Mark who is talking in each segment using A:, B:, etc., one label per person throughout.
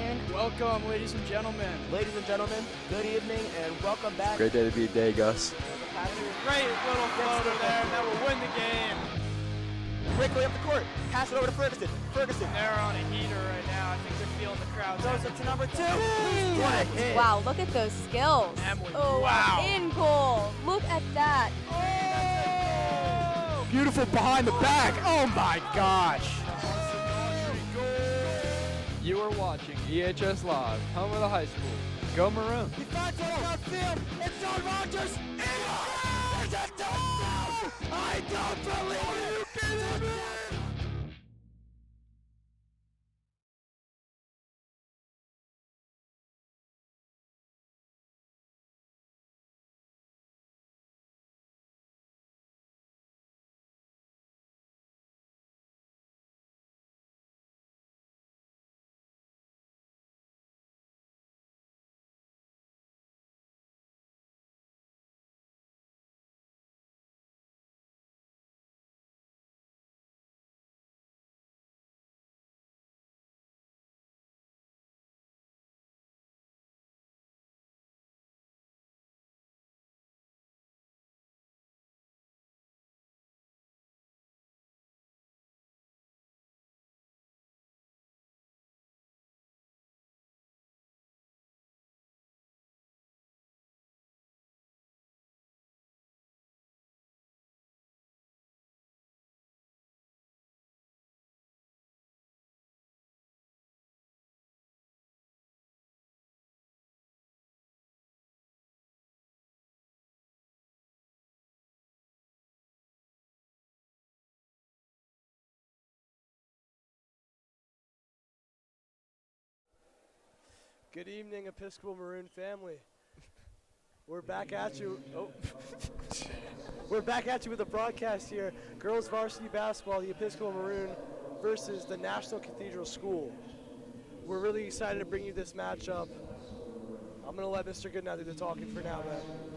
A: afternoon.
B: Welcome, ladies and gentlemen.
C: Ladies and gentlemen, good evening and welcome back.
D: Great day to be a day, Gus.
B: Great little floater there, and that will win the game.
C: Quickly up the court. Pass it over to Ferguson.
B: They're on a heater right now. I think they're feeling the crowd.
C: Goes up to number 2. What a hit.
A: Wow, look at those skills.
B: Emily,
A: Oh,
B: wow.
A: in goal. Look at that.
B: Oh!
E: Beautiful behind the back. Oh my gosh.
D: You are watching EHS Live, home of the high school. Go Maroon.
C: He finds one downfield. It's Don Rogers. It's a touchdown. I don't believe it.
E: Good evening, Episcopal Maroon family. We're back at you. Oh. We're back at you with a broadcast here. Girls varsity basketball, the Episcopal Maroon versus the National Cathedral School. We're really excited to bring you this matchup. I'm going to let Mr. Goodnow do the talking for now, though.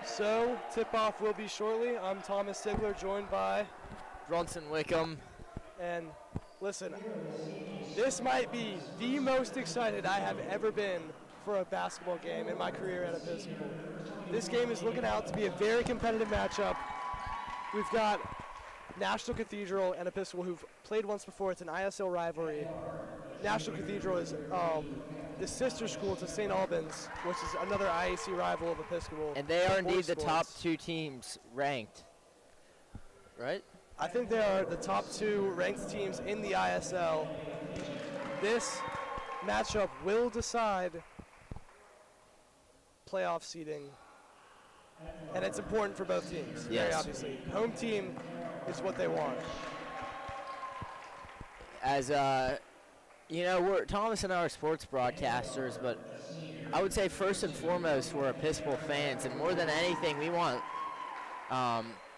E: So, tip-off will be shortly. I'm Thomas Sigler, joined by...
C: Bronson Wickham.
E: And listen, this might be the most excited I have ever been for a basketball game in my career at Episcopal. This game is looking out to be a very competitive matchup. We've got National Cathedral and Episcopal who've played once before. It's an ISL rivalry. National Cathedral is the sister school to St. Albans, which is another IAC rival of Episcopal.
F: And they are
E: for
F: indeed the
E: sports.
F: top two teams ranked, right?
E: I think they are the top two ranked teams in the ISL. This matchup will decide playoff seeding, and it's important for both teams, very
F: Yes.
E: obviously. Home team is what they want.
F: As you know, Thomas and I are sports broadcasters, but I would say first and foremost we're Episcopal fans, and more than anything, we want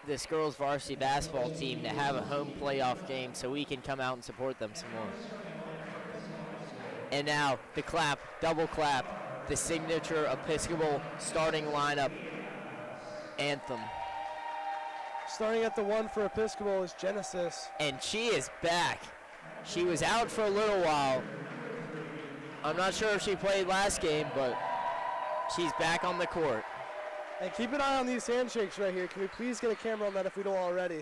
F: this girls varsity basketball team to have a home playoff game so we can come out and support them some more. And now the clap, double clap, the signature Episcopal starting lineup anthem.
E: Starting at the 1 for Episcopal is Genesis.
F: And she is back. She was out for a little while. I'm not sure if she played last game, but she's back on the court.
E: And keep an eye on these handshakes right here. Can we please get a camera on that if we don't already?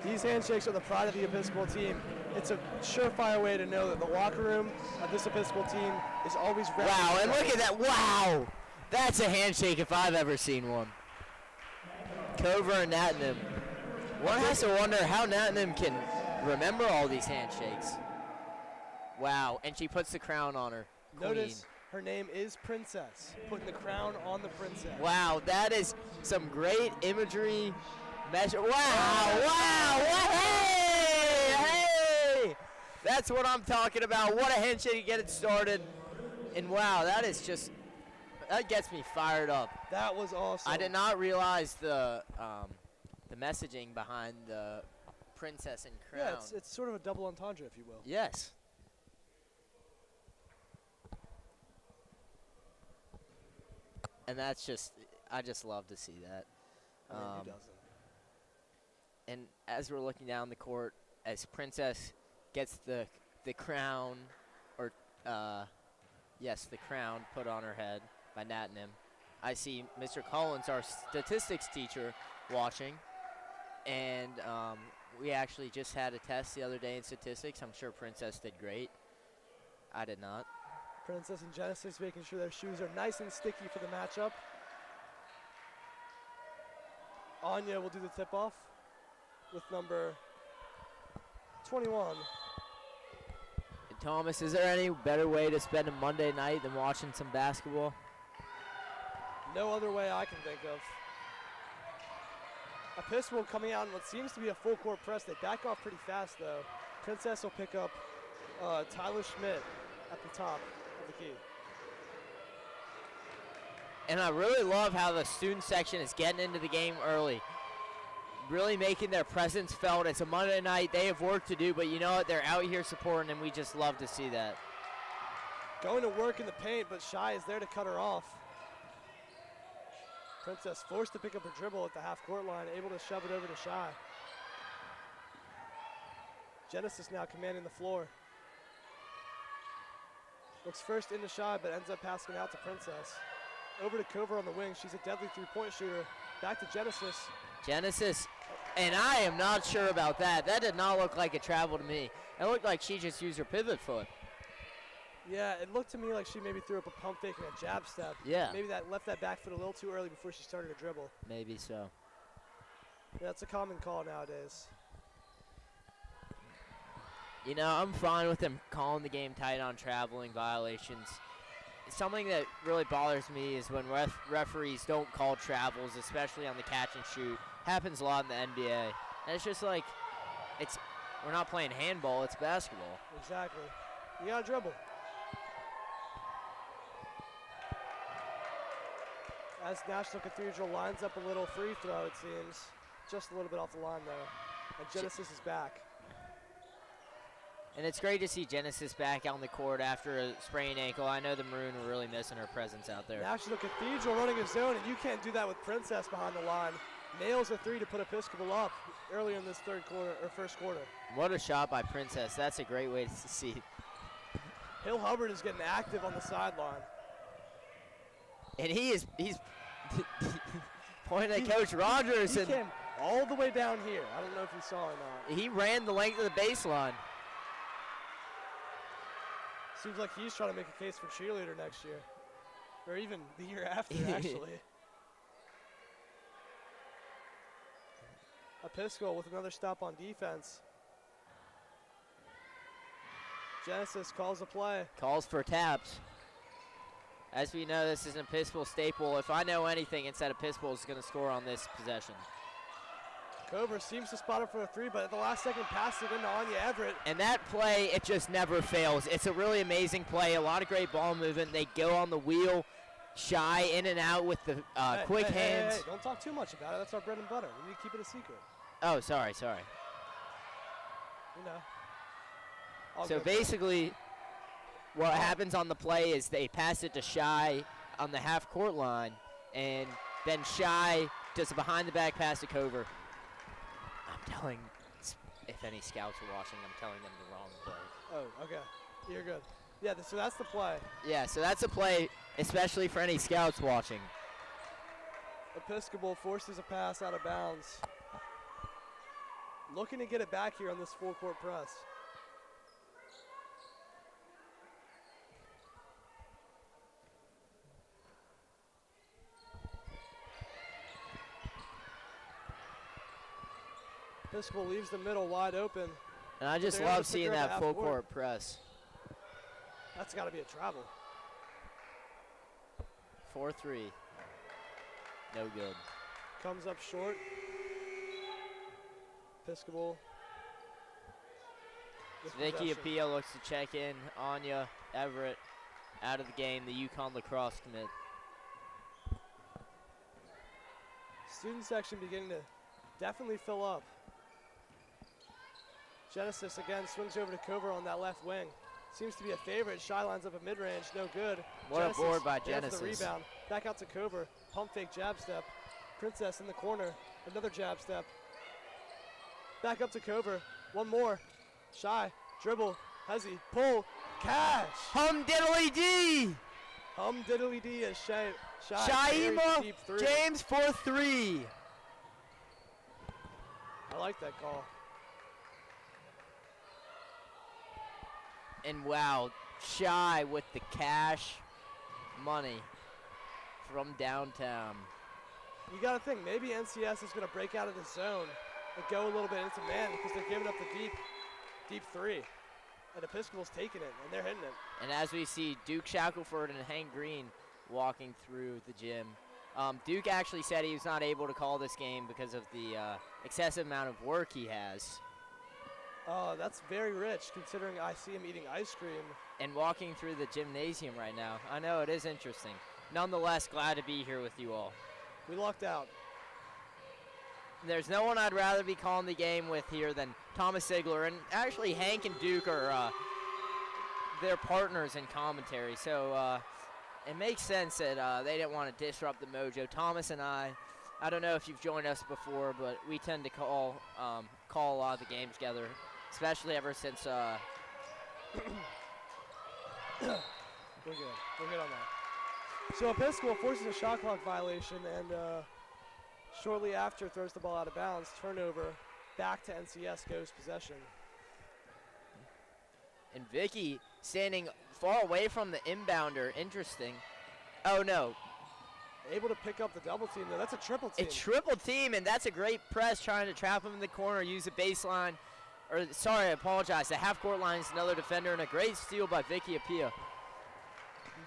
E: These handshakes are the pride of the Episcopal team. It's a surefire way to know that the locker room of this Episcopal team is always ready.
F: Wow, and look at that. Wow. That's a handshake if I've ever seen one. Cover and Nottingham. One has to wonder how Nottingham can remember all these handshakes. Wow, and she puts the crown on her.
E: Notice her name is Princess, putting the crown on the princess.
F: Wow, that is some great imagery. Wow, hey! That's what I'm talking about. What a handshake to get it started. And wow, that is just, that gets me fired up.
E: That was awesome.
F: I did not realize the messaging behind the princess and crown.
E: Yeah, it's sort of a double entendre, if you will.
F: Yes. And that's just, I just love to see that.
E: I mean, who doesn't?
F: And as we're looking down the court, as Princess gets the crown, or yes, the crown put on her head by Nottingham, I see Mr. Collins, our statistics teacher, watching. And we actually just had a test the other day in statistics. I'm sure Princess did great. I did not.
E: Princess and Genesis making sure their shoes are nice and sticky for the matchup. Anya will do the tip-off with number 21.
F: And Thomas, is there any better way to spend a Monday night than watching some basketball?
E: No other way I can think of. Episcopal coming out in what seems to be a full court press. They back off pretty fast though. Princess will pick up Tyler Schmidt at the top of the key.
F: And I really love how the student section is getting into the game early. Really making their presence felt. It's a Monday night. They have work to do, but you know what? They're out here supporting, and we just love to see that.
E: Going to work in the paint, but Shy is there to cut her off. Princess forced to pick up her dribble at the half-court line, able to shove it over to Shy. Genesis now commanding the floor. Looks first into Shy, but ends up passing out to Princess. Over to Cover on the wing. She's a deadly three-point shooter. Back to Genesis.
F: Genesis, and I am not sure about that. That did not look like a travel to me. It looked like she just used her pivot foot.
E: Yeah, it looked to me like she maybe threw up a pump fake and a jab step.
F: Yeah.
E: Maybe that left that back foot a little too early before she started to dribble.
F: Maybe so.
E: Yeah, that's a common call nowadays.
F: You know, I'm fine with them calling the game tight on traveling violations. Something that really bothers me is when referees don't call travels, especially on the catch and shoot. Happens a lot in the NBA. And it's just like, we're not playing handball, it's basketball.
E: Exactly. You gotta dribble. As National Cathedral lines up a little free throw, it seems. Just a little bit off the line there. And Genesis is back.
F: And it's great to see Genesis back on the court after a sprained ankle. I know the Maroon were really missing her presence out there.
E: National Cathedral running a zone, and you can't do that with Princess behind the line. Nails a three to put Episcopal up earlier in this first quarter.
F: What a shot by Princess. That's a great way to see.
E: Hill Hubbard is getting active on the sideline.
F: And he's pointing at Coach Rogers.
E: He came all the way down here. I don't know if you saw or not.
F: He ran the length of the baseline.
E: Seems like he's trying to make a case for cheerleader next year. Or even the year after, actually. Episcopal with another stop on defense. Genesis calls a play.
F: Calls for taps. As we know, this is an Episcopal staple. If I know anything, it's that Episcopal is going to score on this possession.
E: Cover seems to spot it for a three, but at the last second pass it into Anya Everett.
F: And that play, it just never fails. It's a really amazing play. A lot of great ball movement. They go on the wheel, Shy in and out with the quick hands.
E: Hey, don't talk too much about it. That's our bread and butter. We need to keep it a secret.
F: Oh, sorry.
E: You know.
F: So basically, what happens on the play is they pass it to Shy on the half-court line, and then Shy does a behind-the-back pass to Cover. I'm telling, if any scouts are watching, I'm telling them the wrong play.
E: Oh, okay. You're good. Yeah, so that's the play.
F: Yeah, so that's a play, especially for any scouts watching.
E: Episcopal forces a pass out of bounds. Looking to get it back here on this full-court press. Episcopal leaves the middle wide open.
F: And I just
E: They're able
F: love
E: to
F: seeing
E: pick her up
F: that
E: at
F: full
E: half-court.
F: court press.
E: That's got to be a travel.
F: 4-3. No good.
E: Comes up short. Episcopal. with
F: Vicky
E: possession.
F: Apia looks to check in. Anya Everett out of the game, the Yukon lacrosse commit.
E: Student section beginning to definitely fill up. Genesis again swings over to Cover on that left wing. Seems to be a favorite. Shy lines up a mid-range, no good.
F: What a board by
E: there for the
F: Genesis.
E: rebound. Back out to Cover. Pump fake jab step. Princess in the corner. Another jab step. Back up to Cover. One more. Shy. Dribble. Hezzy. Pull. Cash.
F: Hum diddly dee!
E: Hum diddly dee as Shy.
F: Shaima
E: Deep three.
F: James for 3.
E: I like that call.
F: And wow, Shy with the cash money from downtown.
E: You got to think, maybe NCS is going to break out of the zone and go a little bit into man because they're giving up the deep three. And Episcopal's taking it, and they're hitting it.
F: And as we see Duke Shackelford and Hank Green walking through the gym. Duke actually said he was not able to call this game because of the excessive amount of work he has.
E: Oh, that's very rich considering I see him eating ice cream.
F: And walking through the gymnasium right now. I know, it is interesting. Nonetheless, glad to be here with you all.
E: We lucked out.
F: There's no one I'd rather be calling the game with here than Thomas Sigler. And actually, Hank and Duke are their partners in commentary. So it makes sense that they didn't want to disrupt the mojo. Thomas and I don't know if you've joined us before, but we tend to call a lot of the games together, especially ever since
E: We're good. We're good on that. So Episcopal forces a shot clock violation and shortly after throws the ball out of bounds. Turnover. Back to NCS goes possession.
F: And Vicky standing far away from the inbounder. Interesting. Oh, no.
E: Able to pick up the double team, though. That's a triple team.
F: A triple team, and that's a great press trying to trap him in the corner, use a baseline. Or, sorry, I apologize. The half-court line is another defender, and a great steal by Vicky Apia.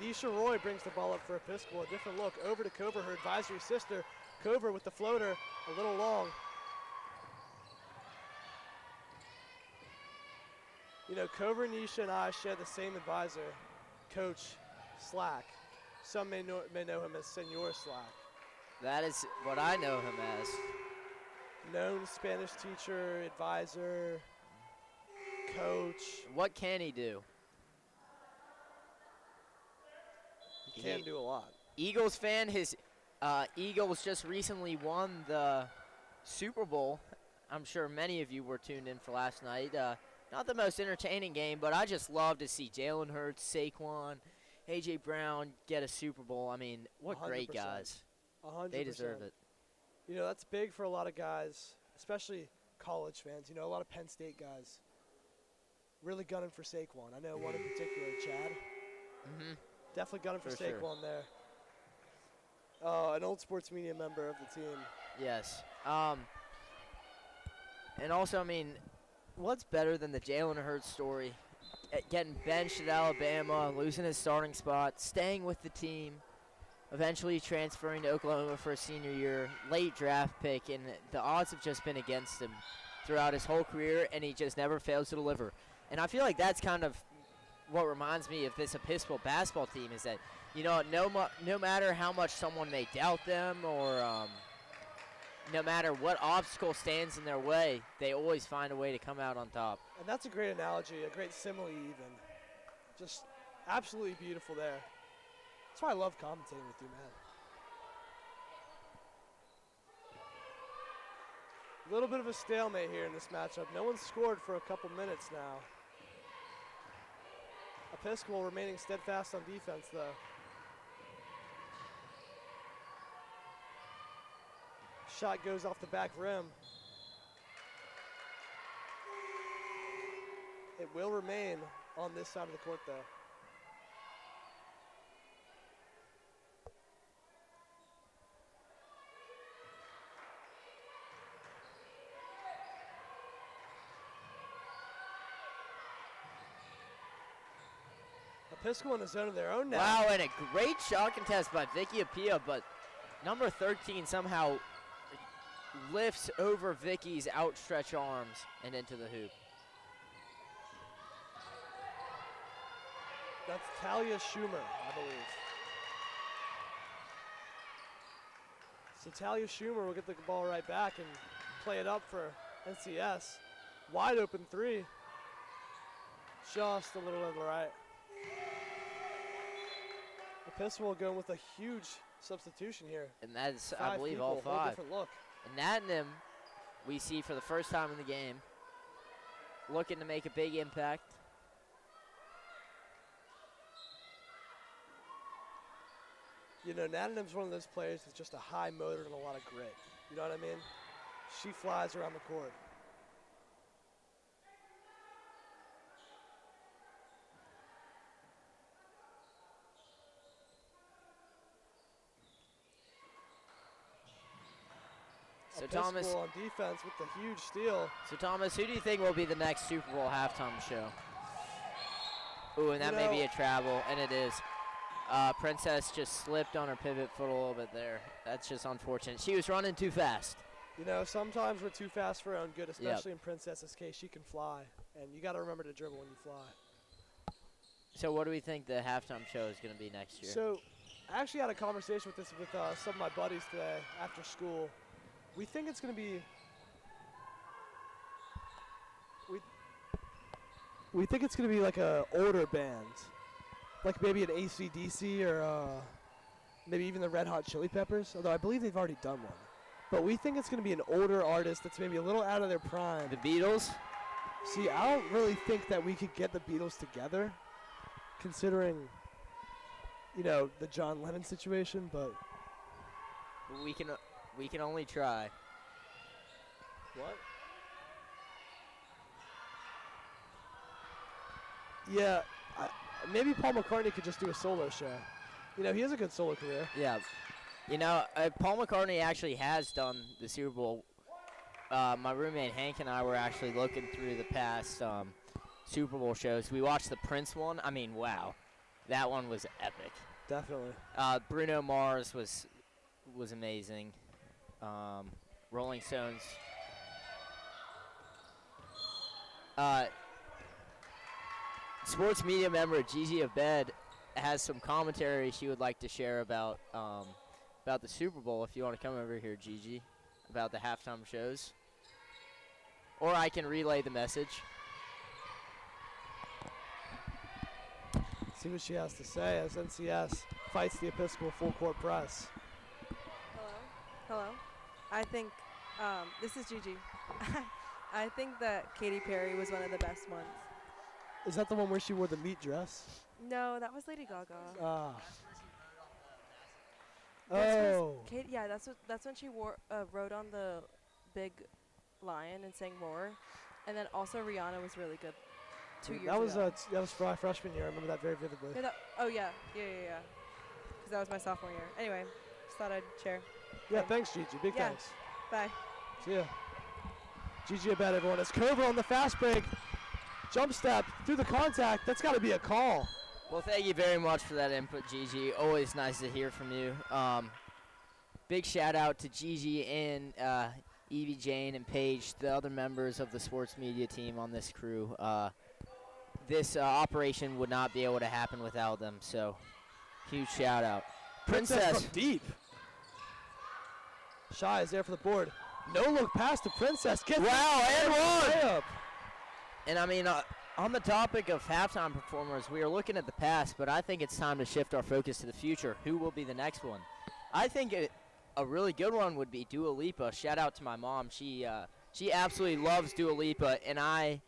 E: Nisha Roy brings the ball up for Episcopal. A different look over to Cover, her advisory sister. Cover with the floater, a little long. You know, Cover, Nisha, and I share the same advisor, Coach Slack. Some may know him as Senor Slack.
F: That is what I know him as.
E: Known Spanish teacher, advisor, coach.
F: What can he do?
E: He can do a lot.
F: Eagles fan, his Eagles just recently won the Super Bowl. I'm sure many of you were tuned in for last night. Not the most entertaining game, but I just love to see Jalen Hurts, Saquon, A.J. Brown get a Super Bowl. I mean, what great
E: 100%.
F: guys.
E: 100%.
F: They deserve it.
E: You know, that's big for a lot of guys, especially college fans. You know, a lot of Penn State guys really gunning for Saquon. I know one in particular, Chad.
F: Mm-hmm.
E: Definitely gunning for
F: For sure.
E: Saquon there. An old sports media member of the team.
F: Yes. And also, I mean, what's better than the Jalen Hurts story? Getting benched at Alabama, losing his starting spot, staying with the team, eventually transferring to Oklahoma for a senior year, late draft pick, and the odds have just been against him throughout his whole career, and he just never fails to deliver. And I feel like that's kind of what reminds me of this Episcopal basketball team is that, you know, no matter how much someone may doubt them or no matter what obstacle stands in their way, they always find a way to come out on top.
E: And that's a great analogy, a great simile even. Just Absolutely beautiful there. That's why I love commentating with you, man. A little bit of a stalemate here in this matchup. No one's scored for a couple minutes now. Episcopal remaining steadfast on defense, though. Shot goes off the back rim. It will remain on this side of the court, though. Episcopal in a zone of their own now.
F: Wow, and a great shot contest by Vicky Apia, but number 13 somehow lifts over Vicky's outstretched arms and into the hoop.
E: That's Talia Schumer, I believe. So Talia Schumer will get the ball right back and play it up for NCS. Wide open three. Just a little to the right. Episcopal going with a huge substitution here.
F: And that's,
E: Five
F: I believe,
E: people,
F: all
E: whole
F: five.
E: different look.
F: And Nadenham, we see for the first time in the game, looking to make a big impact.
E: You know, Nadenham's one of those players with just a high motor and a lot of grit. You know what I mean? She flies around the court.
F: So
E: Episcopal
F: Thomas,
E: on defense with the huge steal.
F: who do you think will be the next Super Bowl halftime show? Ooh, and that may be a travel, and it is. Princess just slipped on her pivot foot a little bit there. That's just unfortunate. She was running too fast.
E: You know, sometimes we're too fast for our own good, especially in Princess's case. She can fly, and you got to remember to dribble when you fly.
F: So what do we think the halftime show is going to be next year?
E: So I actually had a conversation with some of my buddies today after school. We think it's going to be we think it's going to be like a older band, like maybe an AC/DC or maybe even the Red Hot Chili Peppers, although I believe they've already done one. But we think it's going to be an older artist that's maybe a little out of their prime.
F: The Beatles?
E: See, I don't really think that we could get the Beatles together, considering, you know, the John Lennon situation, but
F: We can only try.
E: what? Yeah, maybe Paul McCartney could just do a solo show. You know, he has a good solo career.
F: Yeah. You know, Paul McCartney actually has done the Super Bowl. My roommate Hank and I were actually looking through the past Super Bowl shows. We watched the Prince one. I mean, wow. That one was epic.
E: Definitely.
F: Bruno Mars was amazing. Rolling Stones. Sports media member Gigi Abed has some commentary she would like to share about the Super Bowl. If you want to come over here, Gigi, about the halftime shows, or I can relay the message.
E: See what she has to say as NCS fights the Episcopal full court press.
A: Hello. I think, this is Gigi. I think that Katy Perry was one of the best ones.
E: Is that the one where she wore the meat dress?
A: No, that was Lady Gaga.
E: Ah.
A: That's
E: Oh.
A: Kate, yeah, that's when she rode on the big lion and sang Roar. And then also Rihanna was really good 2 years ago.
E: That was for my freshman year. I remember that very vividly.
A: Yeah, yeah. Because that was my sophomore year. Anyway, just thought I'd share.
E: Yeah, thanks, Gigi. Big
A: Yeah.
E: thanks.
A: Bye.
E: See ya. Gigi Abed, everyone. It's Cover on the fast break. Jump step through the contact. That's got to be a call.
F: Well, thank you very much for that input, Gigi. Always nice to hear from you. Big shout out to Gigi and Evie, Jane, and Paige, the other members of the sports media team on this crew. This operation would not be able to happen without them, so huge shout out. Princess.
E: From deep. Shy is there for the board. No look pass to Princess. Gets
F: Wow, and one!
E: layup.
F: And I mean, On the topic of halftime performers, we are looking at the past, but I think it's time to shift our focus to the future. Who will be the next one? I think a really good one would be Dua Lipa. Shout out to my mom. She absolutely loves Dua Lipa, and I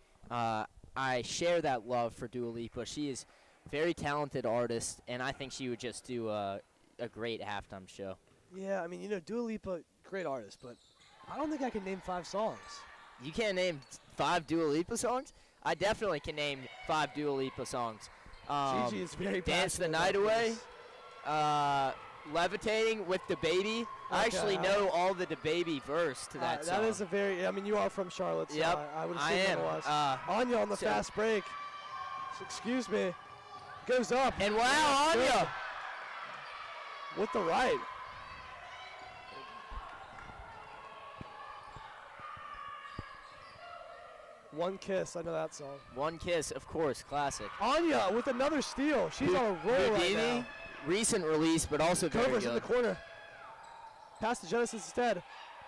F: share that love for Dua Lipa. She is a very talented artist, and I think she would just do a great halftime show.
E: Yeah, I mean, you know, Dua Lipa, great artist, but I don't think I can name 5 songs.
F: You can't name 5 Dua Lipa songs? I definitely can name 5 Dua Lipa songs.
E: Gigi is very
F: Dance the
E: passionate
F: Night
E: about
F: Away.
E: this.
F: Levitating with the Baby. I actually know all the Baby verse to that song.
E: That is a very, I mean, you are from Charlotte, so
F: Yep,
E: I would
F: I
E: assume
F: am.
E: it was. Anya on the
F: so-
E: fast break. Excuse me. Goes up.
F: And wow,
E: Good.
F: Anya!
E: With the right. One Kiss, I know that song.
F: One Kiss, of course, classic.
E: Anya with another steal. She's on a roll right now.
F: Recent release, but also very
E: Cover's in the
F: good.
E: corner. Pass to Genesis instead.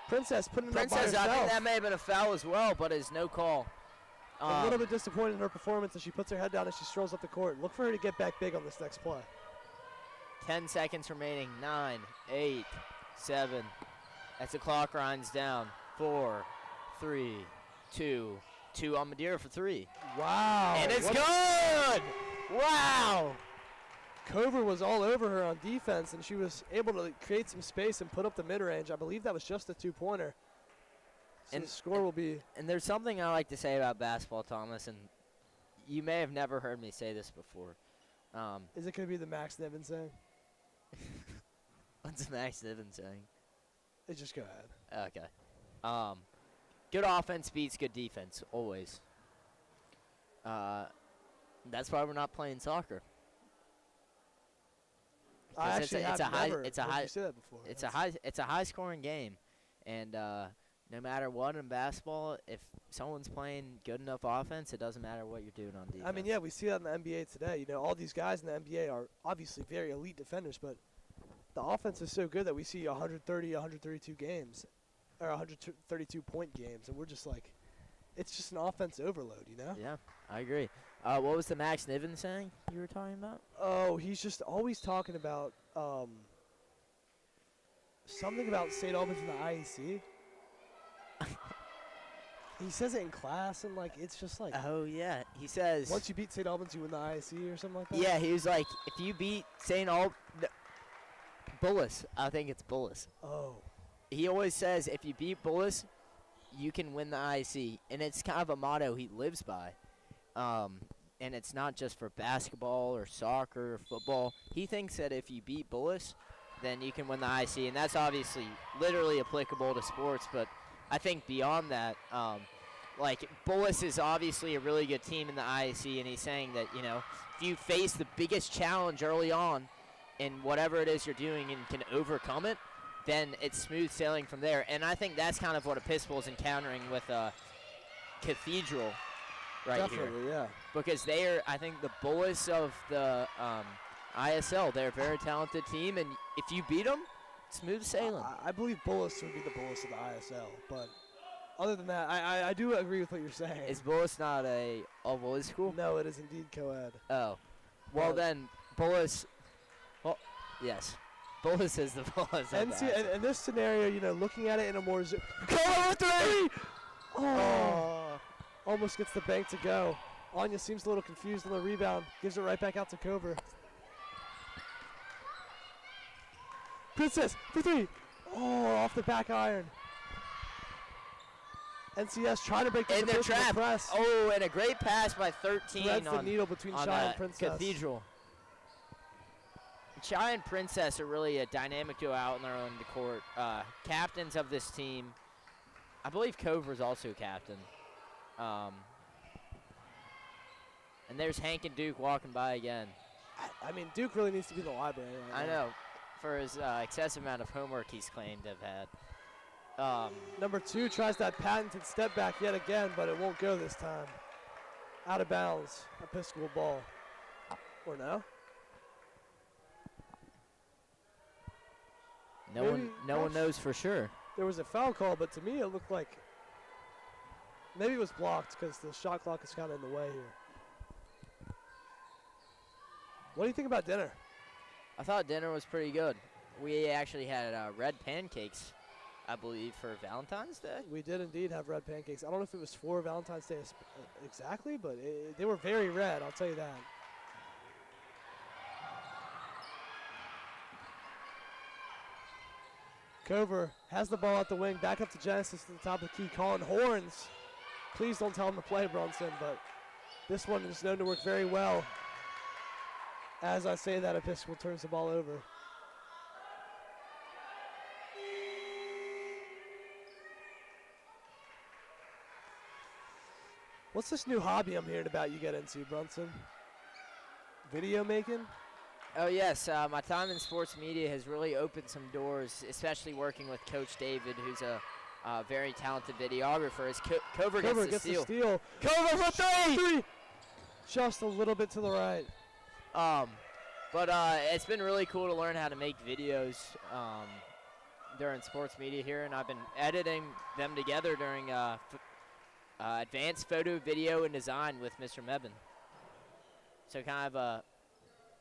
E: Princess putting it up by
F: Princess, I think
E: herself.
F: that may have been a foul as well, but is no call.
E: A little bit disappointed in her performance as she puts her head down as she strolls up the court. Look for her to get back big on this next play.
F: 10 seconds remaining. 9, 8, 7. As the clock winds down. 4, 3, 2. 2 on Madeira for 3.
E: Wow.
F: And it's
E: what
F: good! Wow!
E: Cover was all over her on defense, and she was able to create some space and put up the mid-range. I believe that was just a 2-pointer. So
F: And
E: the score will be...
F: And there's something I like to say about basketball, Thomas, and you may have never heard me say this before.
E: Is it going to be the Max Niven saying?
F: What's Max Niven saying?
E: Just go ahead.
F: Okay. Good offense beats good defense, always. That's why we're not playing soccer.
E: I actually have never heard you say that before.
F: It's a high scoring game, and no matter what in basketball, if someone's playing good enough offense, it doesn't matter what you're doing on defense.
E: I mean, yeah, we see that in the NBA today. You know, all these guys in the NBA are obviously very elite defenders, but the offense is so good that we see 130, 132 games, or 132-point games, and we're just like, it's just an offense overload, you know?
F: Yeah, I agree. What was the Max Niven saying you were talking about?
E: Oh, he's just always talking about something about St. Albans and the IEC. He says it in class, and like it's just like
F: Oh yeah, he says.
E: once you beat St. Albans, you win the IEC or something like that.
F: Yeah, he was like, if you beat St. Bullis, I think it's Bullis.
E: Oh.
F: He always says if you beat Bullis, you can win the IC, and it's kind of a motto he lives by. And it's not just for basketball or soccer or football. He thinks that if you beat Bullis, then you can win the IC, and that's obviously literally applicable to sports. But I think beyond that, like Bullis is obviously a really good team in the IC, and he's saying that if you face the biggest challenge early on in whatever it is you're doing and can overcome it, then it's smooth sailing from there. And I think that's kind of what Episcopal is encountering with Cathedral right
E: Definitely,
F: here.
E: yeah.
F: Because they are, I think, the Bullis of the ISL. They're a very talented team, and if you beat them, smooth sailing.
E: I believe Bullis would be the Bullis of the ISL, but other than that, I do agree with what you're saying.
F: Is Bullis not a all-boys school?
E: No, it is indeed co-ed.
F: Oh. Well, then, Bullis, well, yes. Bullis is the Bullis of the ISL.
E: In this scenario, looking at it in a more...
F: Cover 3!
E: Oh. Almost gets the bank to go. Anya seems a little confused on the rebound. Gives it right back out to Cover. Princess for 3. Oh, off the back iron. NCS trying to break the
F: In their
E: Episcopal
F: trap.
E: press.
F: Oh, and a great pass by 13
E: Threads the
F: on,
E: needle between
F: on
E: Shy and Princess.
F: Cathedral. Shy and Princess are really a dynamic duo out in their own court. Captains of this team. I believe Cover's also captain. And there's Hank and Duke walking by again.
E: I mean, Duke really needs to be in the library right
F: I
E: now.
F: know, for his excessive amount of homework he's claimed to have had.
E: Number 2 tries that patented step back yet again, but it won't go this time. Out of bounds. Episcopal ball. Or no?
F: No
E: Maybe
F: one knows for sure.
E: There was a foul call, but to me it looked like maybe it was blocked because the shot clock is kind of in the way here. What do you think about dinner?
F: I thought dinner was pretty good. We actually had red pancakes, I believe, for Valentine's Day.
E: We did indeed have red pancakes. I don't know if it was for Valentine's Day exactly, but they were very red, I'll tell you that. Cover has the ball at the wing, back up to Genesis to the top of the key, calling horns. Please don't tell him to play, Brunson, but this one is known to work very well. As I say that, Episcopal turns the ball over. What's this new hobby I'm hearing about you get into, Brunson? Video making?
F: Oh, yes. My time in sports media has really opened some doors, especially working with Coach David, who's a very talented videographer. As Cover gets the steal. Cover for three!
E: Just a little bit to the right.
F: But it's been really cool to learn how to make videos during sports media here, and I've been editing them together during advanced photo, video, and design with Mr. Mebin. So kind of a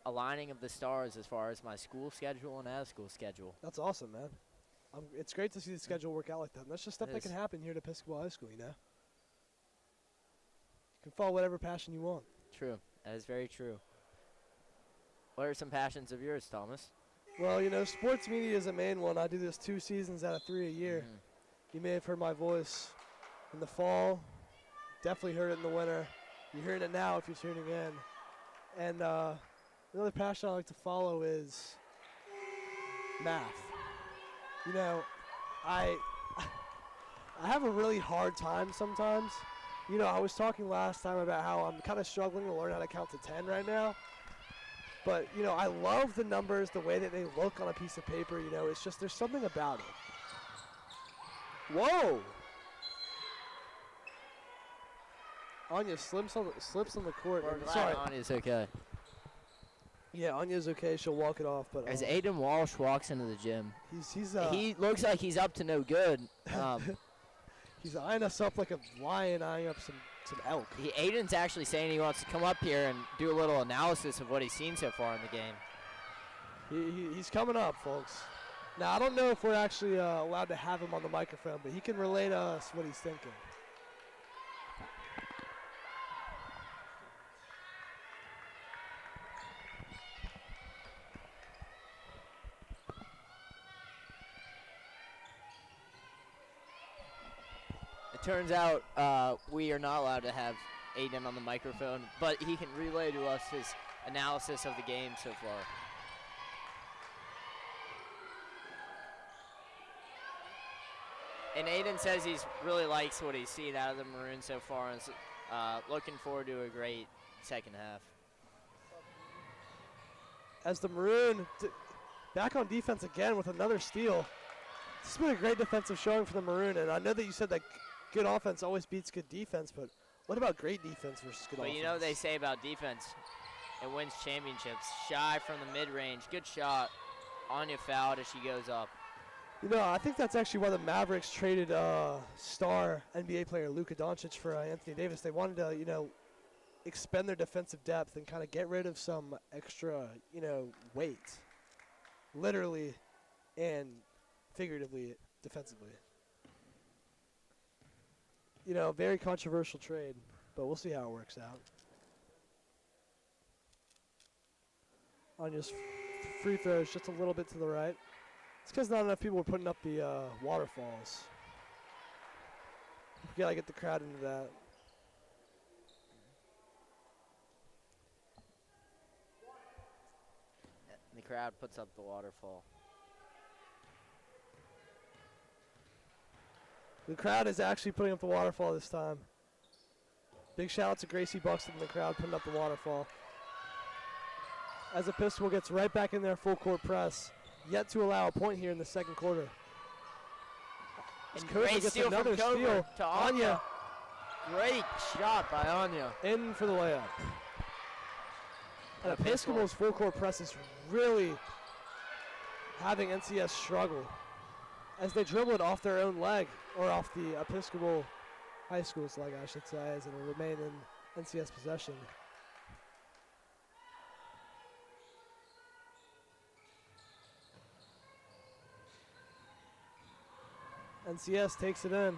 F: aligning of the stars as far as my school schedule and out-of-school schedule.
E: That's awesome, man. It's great to see the schedule work out like that. And that's just stuff that can happen here at Episcopal High School, you know? You can follow whatever passion you want.
F: True. That is very true. What are some passions of yours, Thomas?
E: Well, you know, sports media is a main one. I do this 2 seasons out of 3 a year.
F: Mm-hmm.
E: You may have heard my voice in the fall. Definitely heard it in the winter. You're hearing it now if you're tuning in. And another passion I like to follow is math. You know, I have a really hard time sometimes. You know, I was talking last time about how I'm kind of struggling to learn how to count to 10 right now. But, you know, I love the numbers, the way that they look on a piece of paper. You know, it's just there's something about it. Whoa! Anya slips on the court.
F: Sorry. Anya's okay.
E: Yeah, Anya's okay. She'll walk it off. But
F: as Aiden Walsh walks into the gym,
E: he
F: looks like he's up to no good.
E: He's eyeing us up like a lion eyeing up some elk.
F: Aiden's actually saying he wants to come up here and do a little analysis of what he's seen so far in the game.
E: He's coming up, folks. Now, I don't know if we're actually allowed to have him on the microphone, but he can relay to us what he's thinking.
F: It turns out we are not allowed to have Aiden on the microphone, but he can relay to us his analysis of the game so far. And Aiden says he really likes what he's seen out of the Maroons so far, and is looking forward to a great second half.
E: As the Maroon back on defense again with another steal. This has been a great defensive showing for the Maroon, and I know that you said that good offense always beats good defense, but what about great defense versus good offense?
F: But you know what they say about defense, it wins championships. Shy from the mid-range, good shot. Anya fouled as she goes up.
E: You know, I think that's actually why the Mavericks traded star NBA player Luka Doncic for Anthony Davis. They wanted to, you know, expend their defensive depth and kind of get rid of some extra, you know, weight, literally and figuratively defensively. You know, very controversial trade, but we'll see how it works out. Anya's free throws just a little bit to the right. It's because not enough people were putting up the waterfalls. We gotta get the crowd into that.
F: The crowd puts up the waterfall.
E: The crowd is actually putting up the waterfall this time. Big shout out to Gracie Buxton and the crowd putting up the waterfall. As Episcopal gets right back in their full court press, yet to allow a point here in the second quarter.
F: And great steal
E: another
F: from Cover
E: steal
F: to Anya. Great shot by Anya.
E: In for the layup. And Episcopal's full court press is really having NCS struggle as they dribble it off their own leg, or off the Episcopal High School's leg, I should say, as it will remain in NCS possession. NCS takes it in.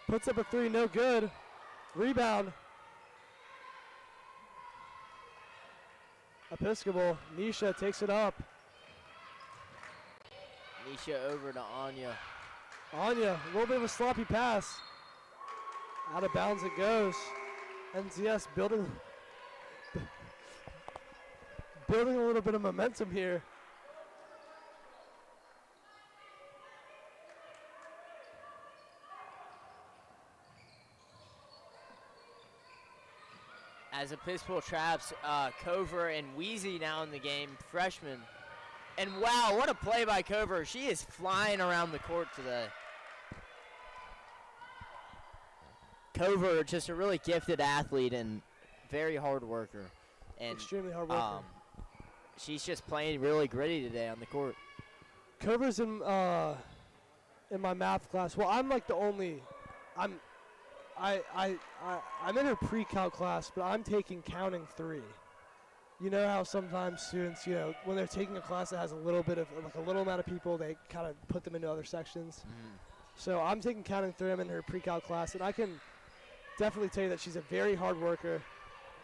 E: Puts up a three, no good. Rebound. Episcopal. Nisha takes it up.
F: Nisha over to Anya.
E: Anya, a little bit of a sloppy pass. Out of bounds it goes. NCS building a little bit of momentum here.
F: As Episcopal traps Cover and Wheezy now in the game, freshman. And wow, what a play by Cover. She is flying around the court today. Cover, just a really gifted athlete and very hard worker. And
E: extremely hard worker.
F: She's just playing really gritty today on the court.
E: Cover's in my math class. Well, I'm like the only. I'm in her pre-calc class, but I'm taking counting 3. You know how sometimes students, when they're taking a class that has a little bit of, like a little amount of people, they kind of put them into other sections.
F: Mm.
E: So I'm taking counting 3. I'm in her pre-calc class, and I can definitely tell you that she's a very hard worker.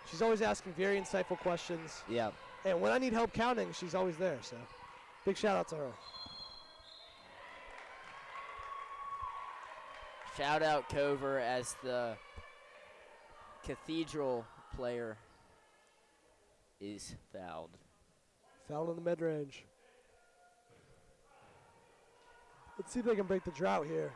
E: She's always asking very insightful questions.
F: Yeah.
E: And when I need help counting, she's always there. So big shout out to her.
F: Shout out Cover as the Cathedral player is fouled.
E: Fouled in the mid-range. Let's see if they can break the drought here.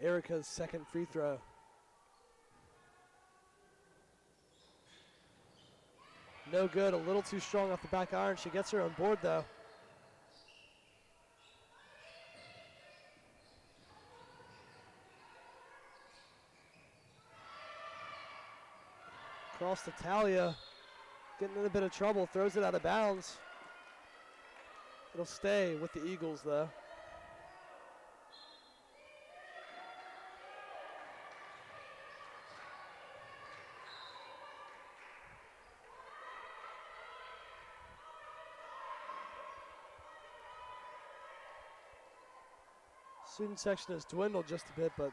E: Erica's second free throw. No good, a little too strong off the back iron. She gets her on board though. Cross to Talia. Getting in a bit of trouble, throws it out of bounds. It'll stay with the Eagles though. Student section has dwindled just a bit, but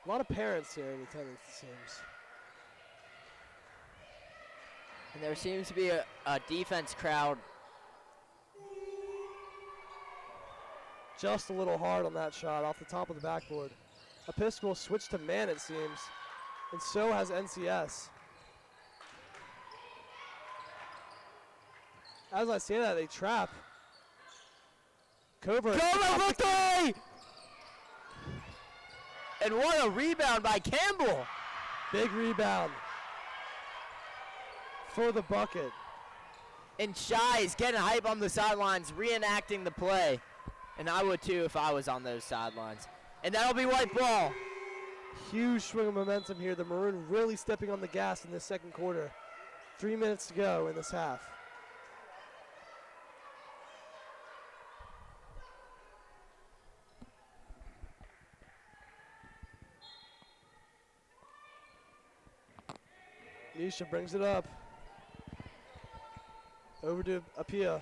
E: a lot of parents here in attendance, it seems.
F: And there seems to be a defense crowd.
E: Just a little hard on that shot off the top of the backboard. Episcopal switched to man, it seems, and so has NCS. As I say that, they trap. Cover.
F: Cover for 3! And what a rebound by Campbell.
E: Big rebound for the bucket.
F: And Shy is getting hype on the sidelines, reenacting the play. And I would too if I was on those sidelines. And that'll be white ball.
E: Huge swing of momentum here. The Maroon really stepping on the gas in this second quarter. 3 minutes to go in this half. Nisha brings it up. Over to Apia.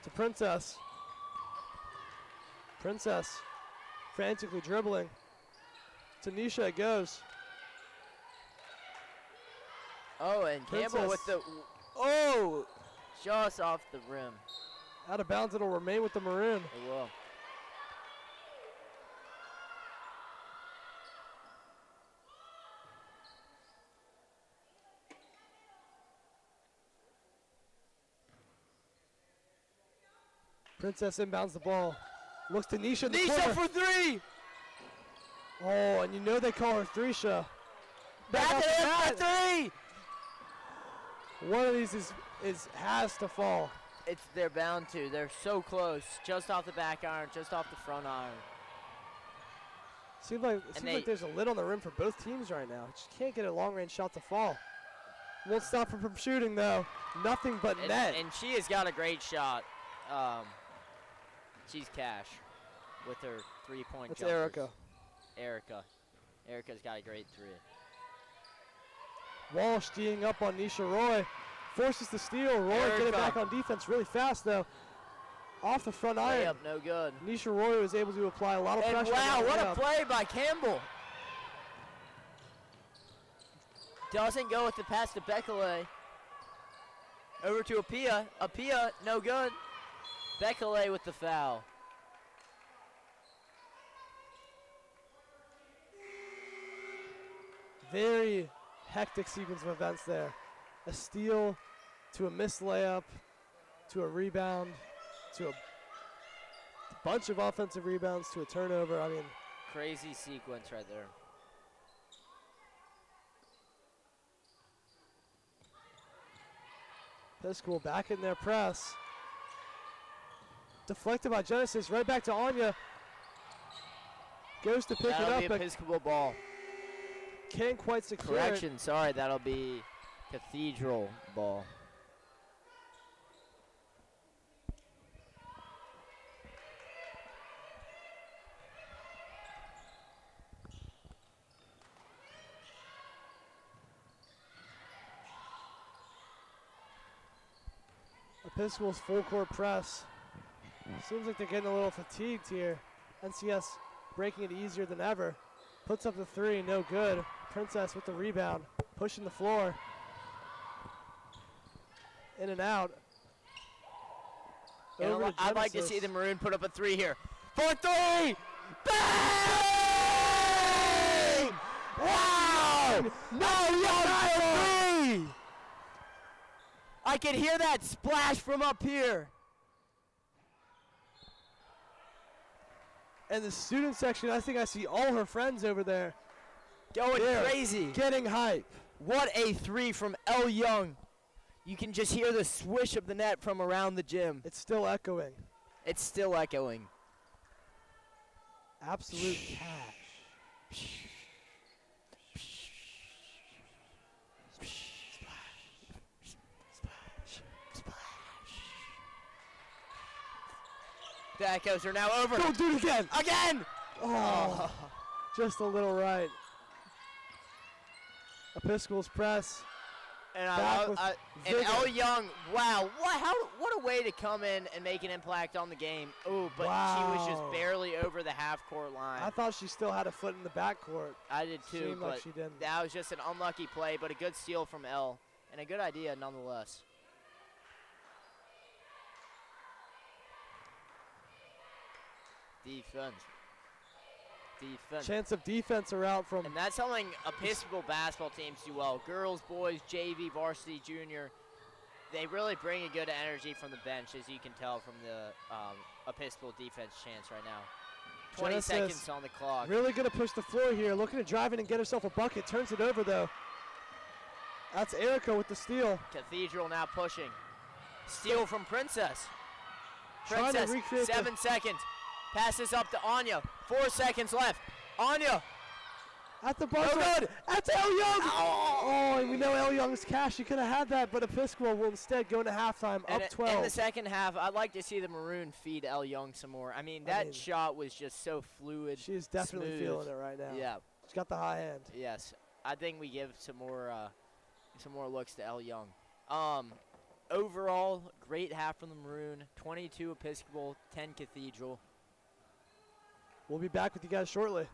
E: To Princess. Princess frantically dribbling. To Nisha it goes.
F: Oh, and Campbell with the, just off the rim.
E: Out of bounds, it'll remain with the Maroon.
F: It will.
E: Princess inbounds the ball. Looks to Nisha in the
F: Nisha
E: corner.
F: for 3!
E: Oh, and you know they call her Threesha.
F: Back to him for 3!
E: One of these has to fall.
F: They're bound to. They're so close. Just off the back iron, just off the front iron.
E: Seems like there's a lid on the rim for both teams right now. Just can't get a long range shot to fall. Won't stop her from shooting, though. Nothing but net.
F: And she has got a great shot. She's cash with her three-point
E: That's
F: jumpers.
E: Erica.
F: Erica's got a great three.
E: Walsh D'ing up on Nisha Roy. Forces the steal. Roy get it back on defense really fast, though. Off the front iron.
F: Layup, no good.
E: Nisha Roy was able to apply a lot of
F: And
E: pressure.
F: wow,
E: on that
F: what
E: layup.
F: a play by Campbell. Doesn't go with the pass to Bekele. Over to Apia. Apia, no good. Bekele with the foul.
E: Very hectic sequence of events there. A steal to a missed layup to a rebound to a bunch of offensive rebounds to a turnover. I mean,
F: Crazy sequence right there.
E: Episcopal back in their press. Deflected by Genesis, right back to Anya. Goes to pick
F: That'll
E: it up,
F: be
E: but
F: Episcopal ball.
E: can't quite secure it.
F: Correction, sorry, that'll be Cathedral ball.
E: Episcopal's full court press. Seems like they're getting a little fatigued here. NCS breaking it easier than ever. Puts up the three, no good. Princess with the rebound, pushing the floor. In and out.
F: And
E: Over to
F: I'd like to
E: Genesis.
F: see the Maroon put up a three here. For three! Bang! Wow! No, I can hear that splash from up here.
E: And the student section, I think I see all her friends over there.
F: Going
E: They're
F: crazy.
E: Getting hype.
F: What a three from L. Young. You can just hear the swish of the net from around the gym.
E: It's still echoing.
F: It's still echoing.
E: Absolute cash.
F: The echoes are now over.
E: Don't do it again.
F: Again!
E: Oh, just a little right. Episcopal's press.
F: And,
E: Back with
F: and
E: vigor.
F: L. Young, wow, what a way to come in and make an impact on the game. Ooh, but she was just
E: Wow.
F: barely over the half-court line.
E: I thought she still had a foot in the backcourt.
F: I did too,
E: Seemed
F: but
E: like she didn't.
F: that was just an unlucky play, but a good steal from L. And a good idea nonetheless. Defense.
E: Chance of defense are out from.
F: And that's something Episcopal basketball teams do well. Girls, boys, JV, varsity, junior. They really bring a good energy from the bench, as you can tell from the Episcopal defense chance right now. 20
E: Genesis
F: seconds on the clock.
E: Really going to push the floor here. Looking to drive in and get herself a bucket. Turns it over, though. That's Erica with the steal.
F: Cathedral now pushing. Steal from Princess.
E: Trying to
F: Princess,
E: recreate
F: 7 seconds. Passes up to Anya. 4 seconds left. Anya.
E: At the buzzer.
F: No good.
E: That's El Young. Oh, and we know El Young's cash. She could have had that, but Episcopal will instead go into halftime
F: And
E: up 12.
F: in the second half, I'd like to see the Maroon feed L. Young some more. I mean, that shot was just so fluid.
E: She is definitely
F: smooth.
E: feeling it right now.
F: Yeah.
E: She's got the high hand.
F: Yes. I think we give some more looks to L. Young. Overall, great half from the Maroon. 22 Episcopal, 10 Cathedral.
E: We'll be back with you guys shortly.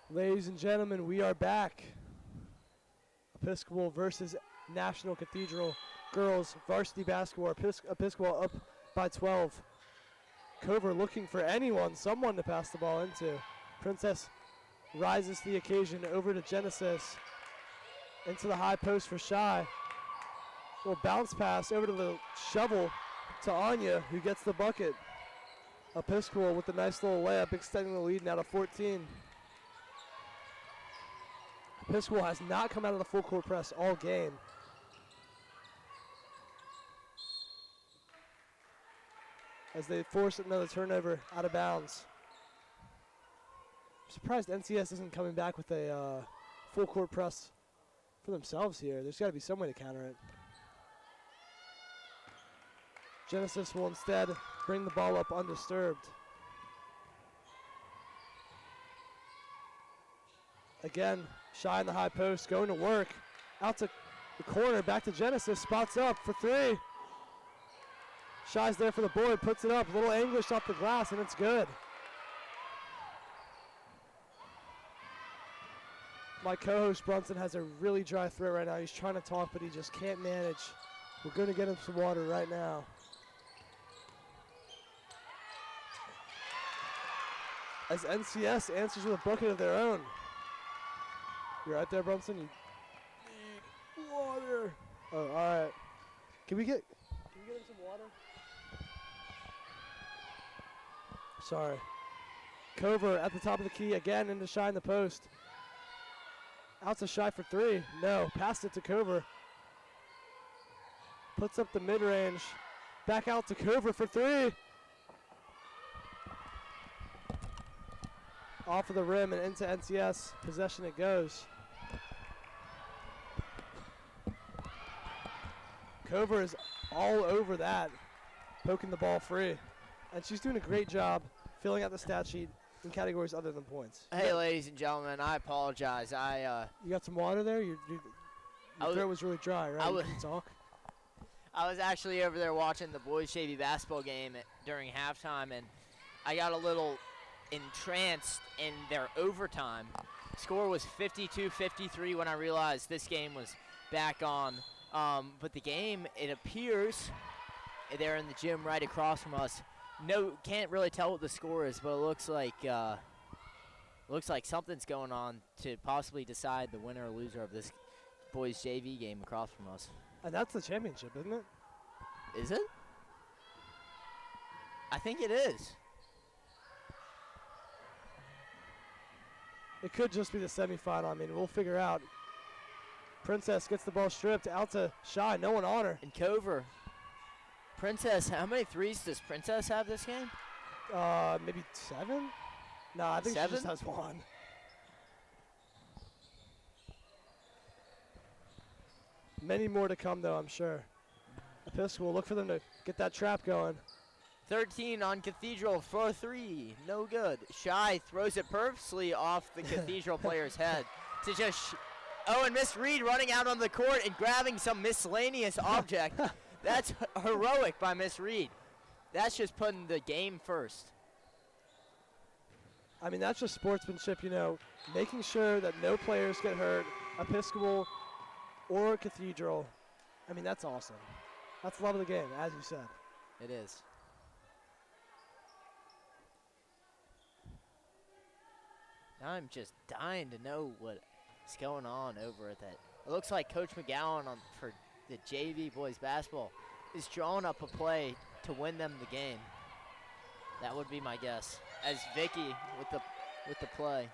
E: Ladies and gentlemen, we are back. Episcopal versus National Cathedral girls varsity basketball. Episcopal up by 12. Cover looking for someone to pass the ball into. Princess rises to the occasion, over to Genesis. Into the high post for Shy. Little bounce pass over to the shovel to Anya, who gets the bucket. Episcopal with a nice little layup, extending the lead now to 14. Episcopal has not come out of the full court press all game. As they force another turnover out of bounds. I'm surprised NCS isn't coming back with a full court press for themselves here. There's got to be some way to counter it. Genesis will instead bring the ball up undisturbed. Again, Shy in the high post, going to work. Out to the corner, back to Genesis, spots up for three. Shy's there for the board, puts it up, a little anguish off the glass, and it's good. My co-host Brunson has a really dry throat right now. He's trying to talk, but he just can't manage. We're going to get him some water right now. As NCS answers with a bucket of their own. You right there, Brunson? You need water. Oh, all right. Can we get him some water? Sorry. Cover at the top of the key again into Shy in the post. Out to Shy for three. No. Passed it to Cover. Puts up the mid-range. Back out to Cover for three. Off of the rim and into NCS. Possession it goes. Cover is all over that, poking the ball free. And she's doing a great job filling out the stat sheet in categories other than points.
F: Hey, ladies and gentlemen, I apologize.
E: You got some water there? Your throat was really dry, right? You couldn't talk?
F: I was actually over there watching the boys' JV basketball game during halftime, and I got a little entranced in their overtime. Score was 52-53 when I realized this game was back on. But the game, it appears, they're in the gym right across from us. No, can't really tell what the score is, but it looks like something's going on to possibly decide the winner or loser of this boys JV game across from us.
E: And that's the championship, isn't it?
F: Is it? I think it is.
E: It could just be the semifinal. I mean, we'll figure out. Princess gets the ball stripped out to Shy. No one on her.
F: And Cover. Princess, how many threes does Princess have this game?
E: Maybe 7? No, I think
F: 7?
E: she just has 1. Many more to come, though, I'm sure. Episcopal, look for them to get that trap going.
F: 13 on Cathedral for 3. No good. Shy throws it purposely off the Cathedral player's head to just... and Miss Reed running out on the court and grabbing some miscellaneous object. That's heroic by Miss Reed. That's just putting the game first.
E: I mean, that's just sportsmanship, making sure that no players get hurt, Episcopal or Cathedral. I mean, that's awesome. That's the love of the game, as you said.
F: It is. Now I'm just dying to know what's going on over at that. It looks like Coach McGowan for the JV boys basketball is drawing up a play to win them the game. That would be my guess. As Vicky with the play.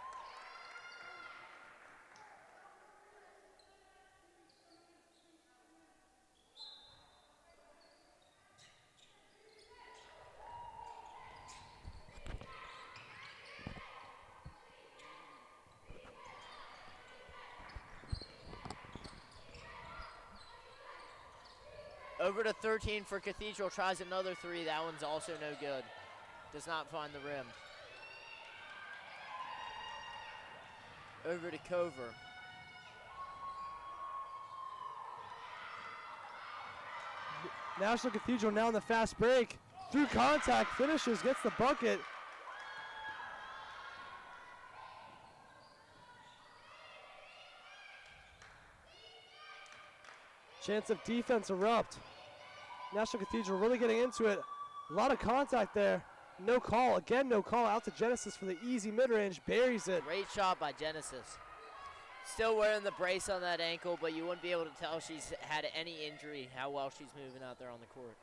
F: Over to 13 for Cathedral, tries another 3. That one's also no good. Does not find the rim. Over to Cover.
E: National Cathedral now in the fast break. Through contact, finishes, gets the bucket. Chance of defense erupt. National Cathedral really getting into it. A lot of contact there. No call. Again, no call out to Genesis for the easy mid-range. Buries it.
F: Great shot by Genesis. Still wearing the brace on that ankle, but you wouldn't be able to tell she's had any injury, how well she's moving out there on the court.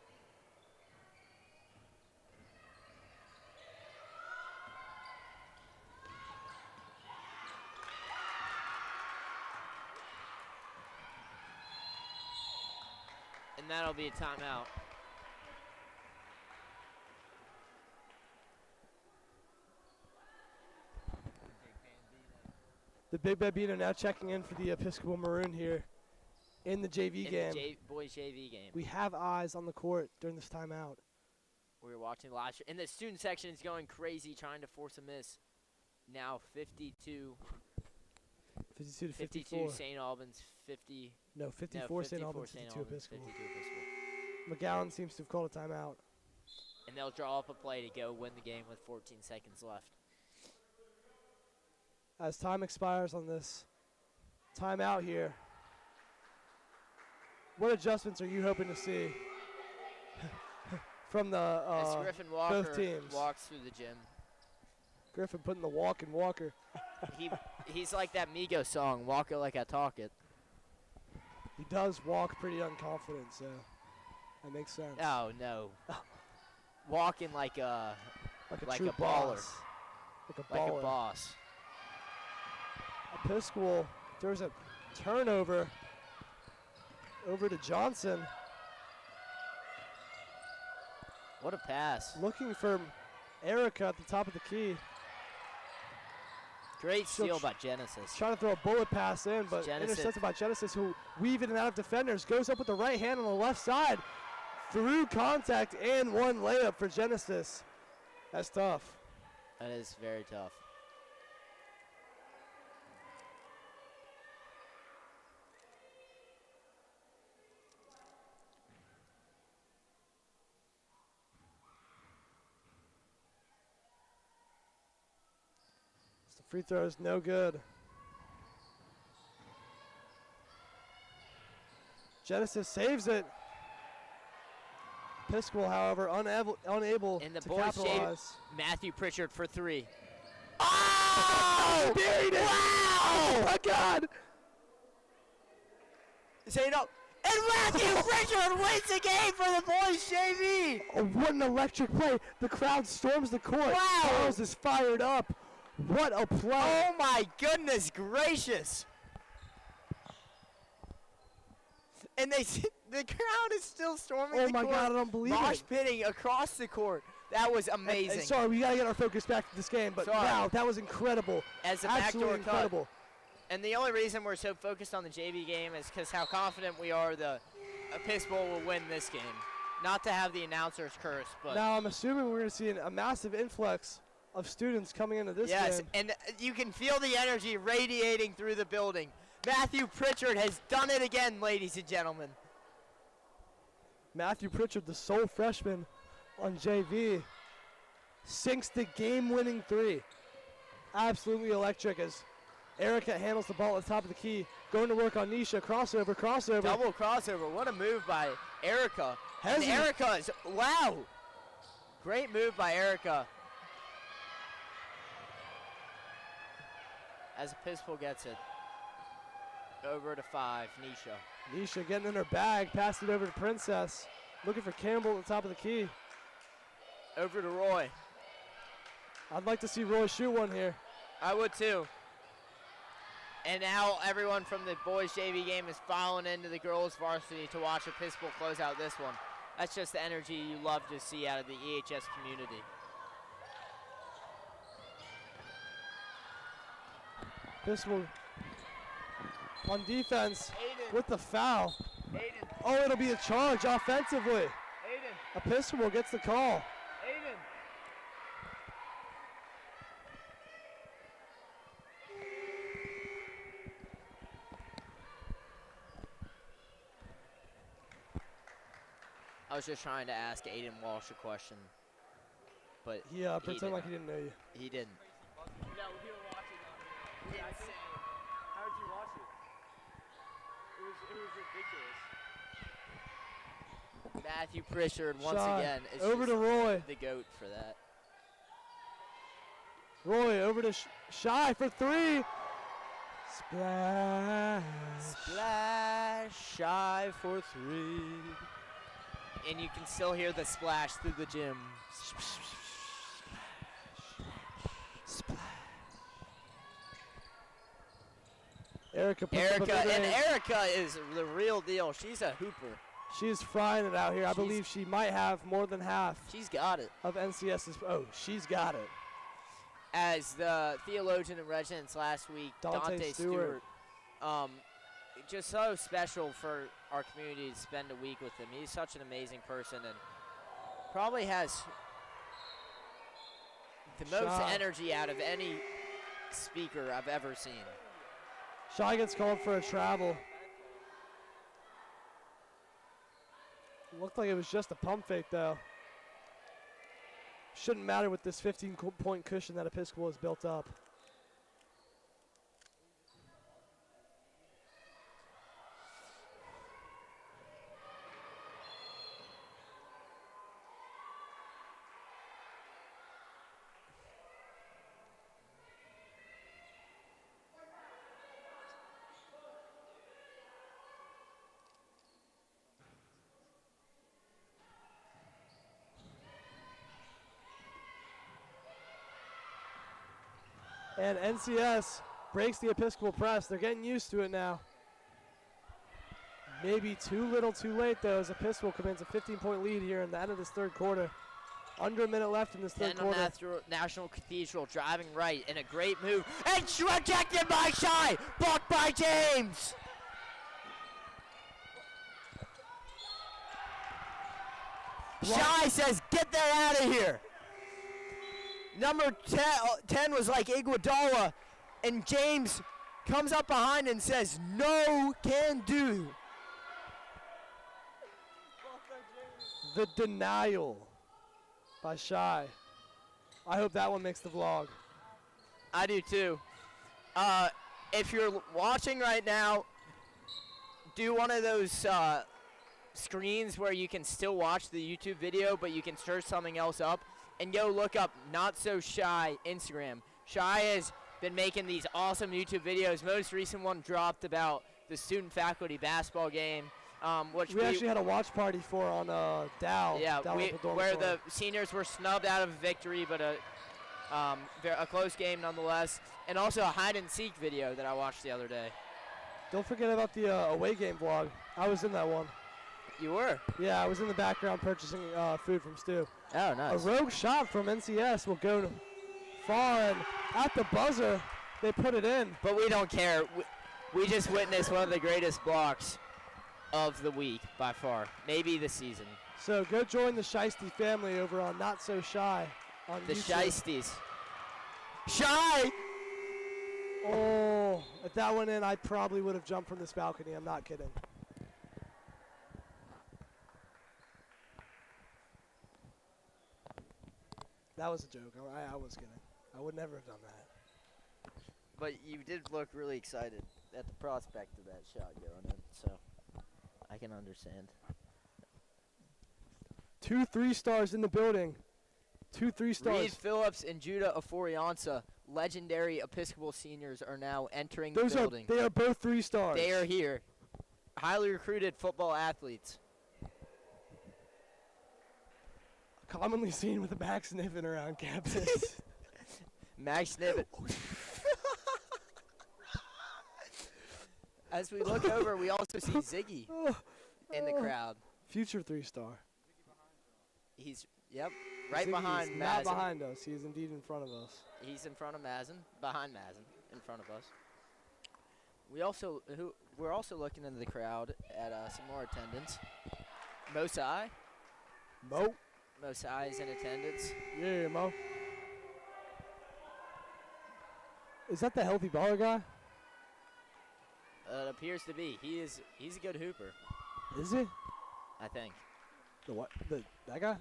F: And that'll be a timeout.
E: The Big Bambino now checking in for the Episcopal Maroon here in the JV game.
F: The boys JV game.
E: We have eyes on the court during this timeout.
F: We were watching live. And the student section is going crazy trying to force a miss. Now 52
E: to 54.
F: St. Albans, 50.
E: No, 54 St. Albans, 52 Episcopal. McGowan seems to have called a timeout.
F: And they'll draw up a play to go win the game with 14 seconds left.
E: As time expires on this timeout here, what adjustments are you hoping to see from the
F: As Griffin Walker
E: both teams?
F: Walks through the gym.
E: Griffin putting the walk in Walker.
F: He's like that Migos song, Walk It Like I Talk It.
E: He does walk pretty unconfident, so that makes sense.
F: Oh, no. Walking like a
E: true
F: baller.
E: boss. Like a
F: Like
E: baller.
F: a boss.
E: Episcopal, there's a turnover over to Johnson.
F: What a pass.
E: Looking for Erica at the top of the key.
F: Great steal by Genesis.
E: Trying to throw a bullet pass in, but
F: Genesis.
E: intercepted by Genesis, who weave in and out of defenders. Goes up with the right hand on the left side. Through contact and one layup for Genesis. That's tough.
F: That is very tough.
E: The free throw is no good. Genesis saves it. Episcopal, however, unable
F: And the
E: to
F: boys
E: capitalize.
F: Matthew Pritchard for three.
E: Oh! Buried it! Wow! Oh my God!
F: Say no. And Matthew Pritchard wins the game for the boys JV.
E: Oh, what an electric play. The crowd storms the court.
F: Wow.
E: Charles is fired up. What a play.
F: Oh my goodness gracious. And the crowd is still storming
E: Oh
F: the
E: my
F: court.
E: God, I don't believe
F: Mosh
E: it.
F: pitting across the court. That was amazing.
E: And sorry, we got to get our focus back to this game, but
F: Sorry.
E: wow, that was incredible.
F: As a
E: Absolutely
F: backdoor
E: incredible.
F: cut. And the only reason we're so focused on the JV game is because how confident we are the Episcopal will win this game. Not to have the announcers curse, but
E: Now I'm assuming we're going to see a massive influx of students coming into this
F: yes,
E: game.
F: and you can feel the energy radiating through the building. Matthew Pritchard has done it again, ladies and gentlemen.
E: Matthew Pritchard, the sole freshman on JV, sinks the game-winning three. Absolutely electric as Erica handles the ball at the top of the key. Going to work on Nisha. Crossover.
F: Double crossover. What a move by Erica. And
E: Hesitant.
F: Erica is, wow. Great move by Erica. As Episcopal gets it. Over to 5, Nisha.
E: Nisha getting in her bag, passed it over to Princess. Looking for Campbell at the top of the key.
F: Over to Roy.
E: I'd like to see Roy shoot one here.
F: I would too. And now everyone from the boys JV game is filing into the girls varsity to watch Episcopal close out this one. That's just the energy you love to see out of the EHS community.
E: Episcopal on defense
F: Aiden.
E: with the foul.
F: Aiden.
E: Oh, it'll be a charge offensively.
F: Aiden.
E: Episcopal gets the call.
F: Aiden. I was just trying to ask Aiden Walsh a question, but
E: He pretended like he didn't know you.
F: he didn't.
B: Yeah, we were watching on here. How did you watch it? It was ridiculous.
F: Matthew Pritchard once
E: Shy.
F: again is
E: Over
F: just
E: to Roy.
F: the GOAT for that.
E: Roy over to Shy for 3. Splash.
F: Splash, Shy for 3. And you can still hear the splash through the gym.
E: Erica puts up a
F: Erica, and
E: mid-range.
F: Erica is the real deal. She's a hooper.
E: She's frying it out here. I believe she might have more than half
F: She's got it.
E: of NCS's. Oh, she's got it.
F: As the theologian in Regents last week,
E: Dante Stewart.
F: Just so special for our community to spend a week with him. He's such an amazing person and probably has the most
E: Shy.
F: energy out of any speaker I've ever seen.
E: Shy gets called for a travel. Looked like it was just a pump fake, though. Shouldn't matter with this 15-point cushion that Episcopal has built up. And NCS breaks the Episcopal press. They're getting used to it now. Maybe too little too late, though, as Episcopal commands a 15-point lead here in the end of this third quarter. Under a minute left in this third quarter.
F: National Cathedral driving right in a great move. And rejected by Shy. Blocked by James. Shy says, get that out of here. Number 10 was like Iguodala, and James comes up behind and says, no can do.
E: The denial by Shy. I hope that one makes the vlog.
F: I do too. If you're watching right now, do one of those screens where you can still watch the YouTube video, but you can search something else up. And go look up Not So Shy Instagram. Shy has been making these awesome YouTube videos. Most recent one dropped about the student-faculty basketball game, which
E: we actually had a watch party for on Dow.
F: Yeah,
E: Dow at the
F: where
E: dormitory.
F: the seniors were snubbed out of victory, but a close game nonetheless. And also a hide-and-seek video that I watched the other day.
E: Don't forget about the away game vlog. I was in that one.
F: You were?
E: Yeah, I was in the background purchasing food from Stu.
F: Oh, nice.
E: A rogue shot from NCS will go far, and at the buzzer, they put it in.
F: But we don't care. We just witnessed one of the greatest blocks of the week by far, maybe the season.
E: So go join the Shiesty family over on Not So Shy on
F: The
E: YouTube.
F: Shiesties. Shy!
E: Oh, if that went in, I probably would have jumped from this balcony. I'm not kidding. That was a joke. I was kidding. I would never have done that.
F: But you did look really excited at the prospect of that shot going in, so I can understand.
E: 2 3-stars in the building. 2 3-stars.
F: Reed Phillips and Judah Aforiansa, legendary Episcopal seniors, are now entering the building.
E: They are both 3-stars.
F: They are here. Highly recruited football athletes.
E: Commonly seen with a Max Niven around campus.
F: Max Niven. As we look over, we also see Ziggy in the crowd.
E: Future 3-star.
F: He's, yep, right
E: Ziggy
F: behind
E: is
F: Mazin.
E: not behind us. He is indeed in front of us.
F: He's in front of Mazin, behind Mazin, in front of us. We're also looking into the crowd at some more attendance. Mosai.
E: Mo.
F: Mosai is in attendance.
E: Yeah, Mo. Is that the healthy baller guy?
F: It appears to be. He's a good hooper,
E: Is he?
F: I think.
E: The what? That guy?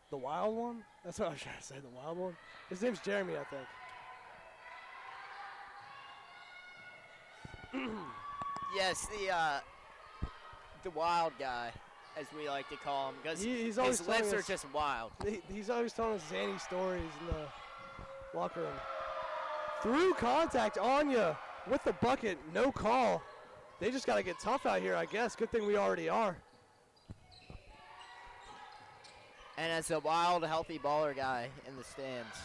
E: The wild one? That's what I was trying to say, the wild one. His name's Jeremy, I think.
F: Yes, the wild guy, as we like to call him, because
E: He's always
F: his lips
E: telling
F: are
E: us-
F: just wild.
E: He's always telling us zany stories in the locker room. Through contact, Anya with the bucket, no call. They just got to get tough out here, I guess. Good thing we already are.
F: And as a wild, healthy baller guy in the stands,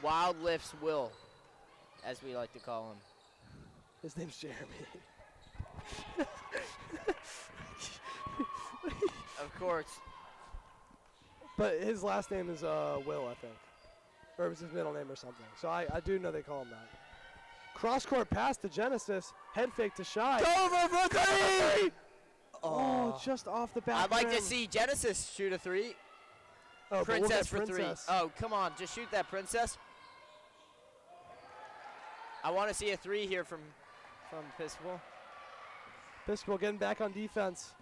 F: Wild lifts Will, as we like to call him.
E: His name's Jeremy.
F: Of course.
E: But his last name is Will, I think. Or it was his middle name or something. So I do know they call him that. Cross-court pass to Genesis. Head fake to Shy.
F: Over for three!
E: Oh, just off the back
F: I'd like
E: rim.
F: to see Genesis shoot a three.
E: Oh, but we'll
F: Princess
E: get
F: for three.
E: Princess.
F: Oh, come on. Just shoot that, Princess. I want to see a three here from Episcopal.
E: Episcopal getting back on defense.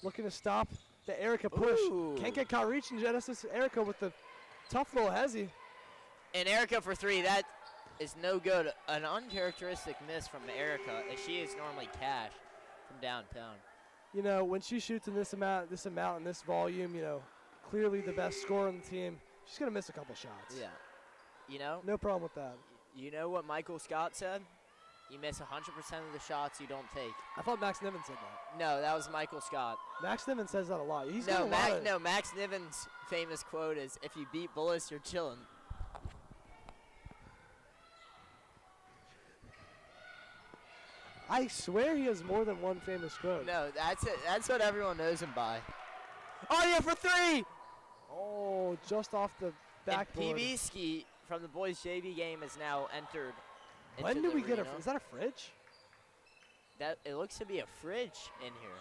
E: Looking to stop the Erica push.
F: Ooh.
E: Can't get caught reaching Genesis. Erica with the tough little hezzy.
F: And Erica for three. That is no good. An uncharacteristic miss from Erica, as she is normally cash from downtown.
E: You know, when she shoots in this amount, and this volume, you know, clearly the best scorer on the team, she's going to miss a couple shots.
F: Yeah. You know?
E: No problem with that.
F: You know what Michael Scott said? You miss 100% of the shots you don't take.
E: I thought Max Niven said that.
F: No, that was Michael Scott.
E: Max Niven says that a lot. He's got a lot of
F: Max Niven's famous quote is, "If you beat Bullis, you're chilling."
E: I swear he has more than one famous quote.
F: No, that's it. That's what everyone knows him by. Oh yeah, for three!
E: Oh, just off the
F: And
E: backboard.
F: PB Ski from the boys JV game is now entered.
E: When
F: into
E: do we
F: the
E: get
F: arena.
E: is that a fridge?
F: That it looks to be a fridge in here.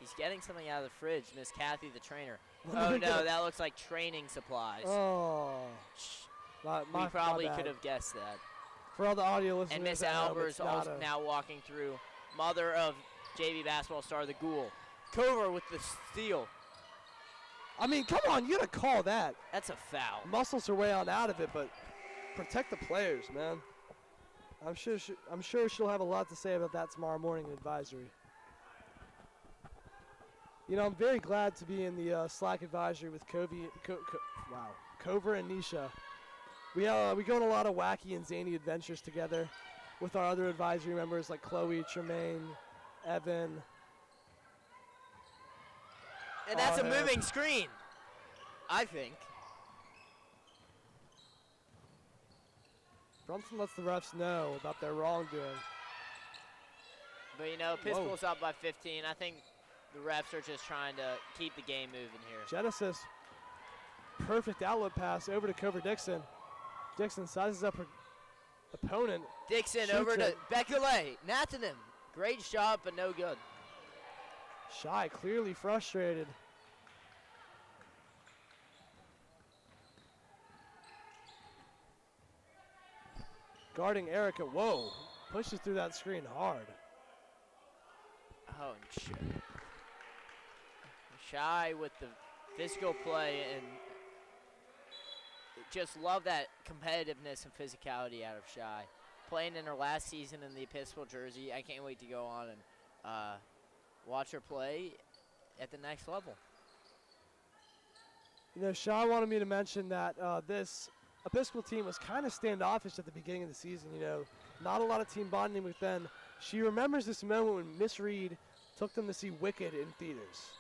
F: He's getting something out of the fridge, Miss Kathy, the trainer.
E: When do
F: Oh
E: we get
F: no,
E: a-
F: that looks like training supplies.
E: Oh.
F: Shh.
E: My
F: We probably
E: bad.
F: could have guessed that.
E: For all the audio listeners.
F: And Miss
E: at home,
F: Albers
E: it's not
F: also
E: a-
F: now walking through. Mother of JV basketball star, the Ghoul. Cover with the steal.
E: I mean, come on, you gotta call that.
F: That's a foul.
E: Muscles are way on out of it, but protect the players, man. I'm sure she'll have a lot to say about that tomorrow morning in advisory. You know, I'm very glad to be in the Slack advisory with Cover and Nisha. We go on a lot of wacky and zany adventures together with our other advisory members like Chloe, Tremaine, Evan.
F: And that's a
E: Arhead.
F: moving screen, I think.
E: Brunson lets the refs know about their wrongdoing.
F: But, you know, Episcopal's up by 15. I think the refs are just trying to keep the game moving here.
E: Genesis, perfect outlet pass over to Cover Dixon. Dixon sizes up her opponent.
F: Dixon
E: Shoots
F: over to
E: it.
F: Beckley. Nathanen. Great shot, but no good.
E: Shy, clearly frustrated. Guarding Erica, whoa, pushes through that screen hard.
F: Oh, and Shy with the physical play, and just love that competitiveness and physicality out of Shy. Playing in her last season in the Episcopal jersey, I can't wait to go on and watch her play at the next level.
E: You know, Shy wanted me to mention that this Episcopal team was kind of standoffish at the beginning of the season, you know. Not a lot of team bonding with them. She remembers this moment when Miss Reed took them to see Wicked in theaters.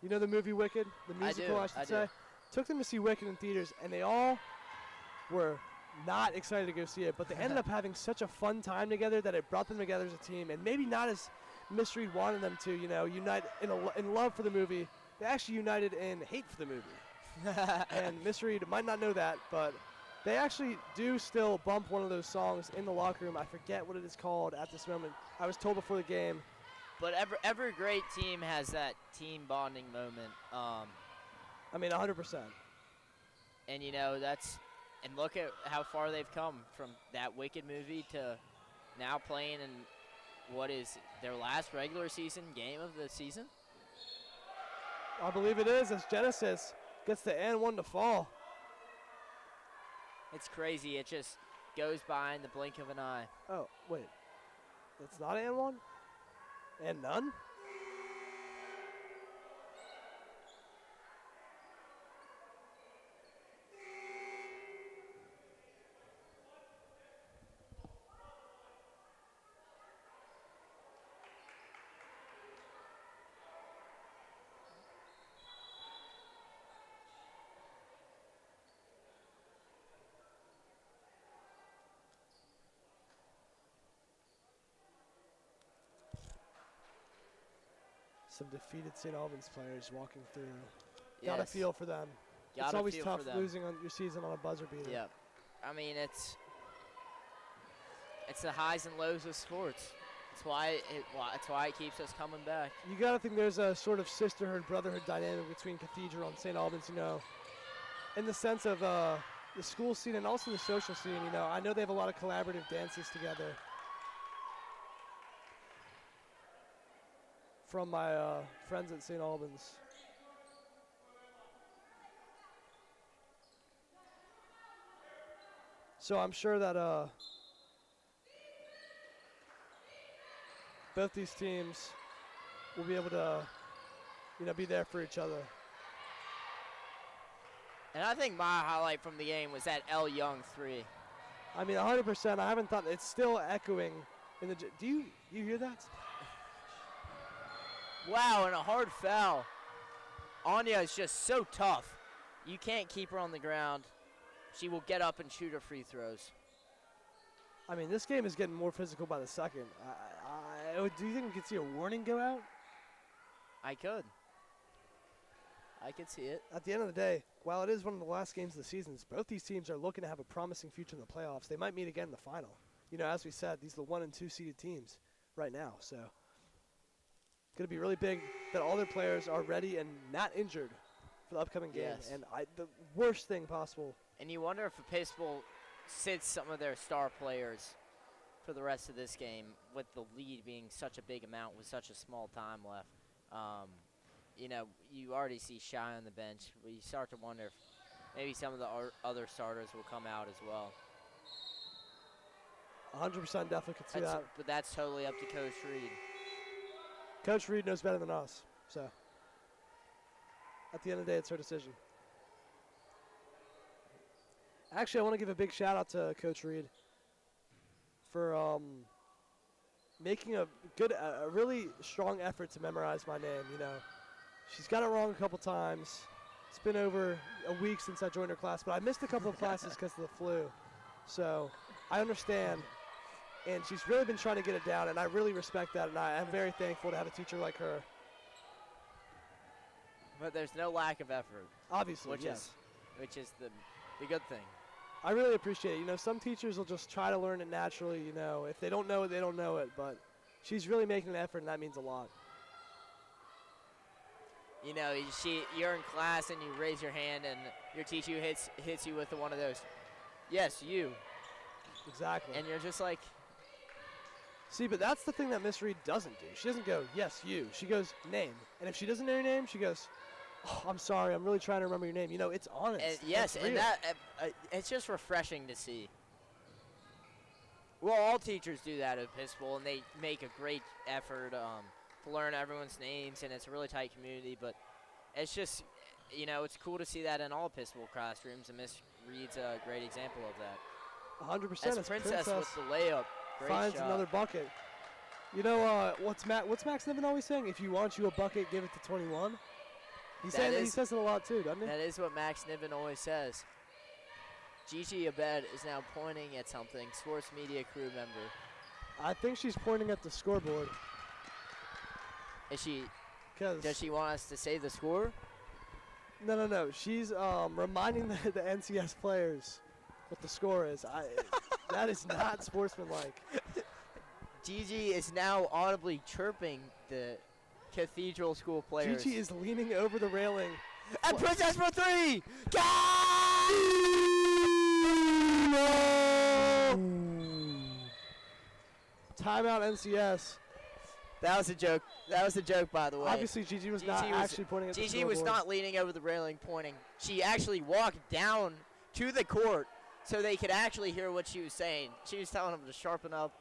E: You know the movie Wicked? The musical, I should say? Took them to see Wicked in theaters, and they all were not excited to go see it, but they ended up having such a fun time together that it brought them together as a team, and maybe not as Miss Reed wanted them to, you know, unite in love for the movie. They actually united in hate for the movie. And Miss Reed might not know that, but they actually do still bump one of those songs in the locker room. I forget what it is called at this moment. I was told before the game.
F: But every great team has that team bonding moment.
E: I mean, 100%.
F: And, you know, and look at how far they've come from that Wicked movie to now playing in what is their last regular season game of the season.
E: I believe it is, as Genesis gets the and one to fall.
F: It's crazy. It just goes by in the blink of an eye.
E: Oh, wait. That's not and one? And none? Some defeated St. Albans players walking through. Got to
F: Yes.
E: feel for them. It's
F: Gotta
E: always
F: feel
E: tough
F: for them.
E: losing on your season on a buzzer beater.
F: Yep. I mean, it's the highs and lows of sports. That's why it keeps us coming back.
E: You got to think there's a sort of sisterhood, brotherhood dynamic between Cathedral and St. Albans, you know, in the sense of the school scene and also the social scene, you know. I know they have a lot of collaborative dances together. From my friends at St. Albans. So I'm sure that both these teams will be able to, you know, be there for each other.
F: And I think my highlight from the game was that L. Young 3.
E: I mean, 100%. I haven't thought it's still echoing in the. Do you hear that?
F: Wow, and a hard foul. Anya is just so tough. You can't keep her on the ground. She will get up and shoot her free throws.
E: I mean, this game is getting more physical by the second. Do you think we could see a warning go out?
F: I could see it.
E: At the end of the day, while it is one of the last games of the season, both these teams are looking to have a promising future in the playoffs. They might meet again in the final. You know, as we said, these are the 1 and 2 seeded teams right now. So it's going to be really big that all their players are ready and not injured for the upcoming game.
F: Yes.
E: And the worst thing possible.
F: And you wonder if Episcopal sits some of their star players for the rest of this game with the lead being such a big amount with such a small time left. You know, you already see Shy on the bench, but you start to wonder if maybe some of the other starters will come out as well.
E: 100% definitely could see that.
F: But that's totally up to Coach Reed.
E: Coach Reed knows better than us. So at the end of the day, it's her decision. Actually, I want to give a big shout out to Coach Reed for making a really strong effort to memorize my name. You know, she's got it wrong a couple times. It's been over a week since I joined her class, but I missed a couple of classes because of the flu. So I understand, and she's really been trying to get it down, and I really respect that, and I am very thankful to have a teacher like her.
F: But there's no lack of effort,
E: Obviously,
F: which
E: yes.
F: is the good thing.
E: I really appreciate it. You know, some teachers will just try to learn it naturally, you know. If they don't know it, they don't know it. But she's really making an effort, and that means a lot.
F: You know, you're in class and you raise your hand and your teacher hits you with one of those, yes, you.
E: Exactly.
F: And you're just like.
E: See, but that's the thing that Miss Reed doesn't do. She doesn't go, yes, you. She goes, name. And if she doesn't know your name, she goes, oh, I'm sorry. I'm really trying to remember your name. You know, it's honest.
F: Yes,
E: it's
F: and
E: real.
F: it's just refreshing to see. Well, all teachers do that at Episcopal, and they make a great effort to learn everyone's names, and it's a really tight community. But it's just, you know, it's cool to see that in all Episcopal classrooms, and Miss Reed's a great example of that.
E: 100%.
F: As Princess with the layup, great
E: finds
F: shot.
E: another bucket. You know, what's Max Niven always saying? If you want you a bucket, give it to 21. He says it a lot too, doesn't he?
F: That is what Max Niven always says. Gigi Abed is now pointing at something. Sports media crew member.
E: I think she's pointing at the scoreboard.
F: Does she
E: Because
F: want us to say the score?
E: no. She's reminding the NCS players what the score is. That is not sportsmanlike.
F: Gigi is now audibly chirping the Cathedral School players.
E: Gigi is leaning over the railing.
F: And Princess for three!
E: Timeout NCS.
F: That was a joke. That was a joke, by the way.
E: Obviously, Gigi was not actually pointing at the
F: Gigi was
E: scoreboard.
F: not leaning over the railing pointing. She actually walked down to the court so they could actually hear what she was saying. She was telling them to sharpen up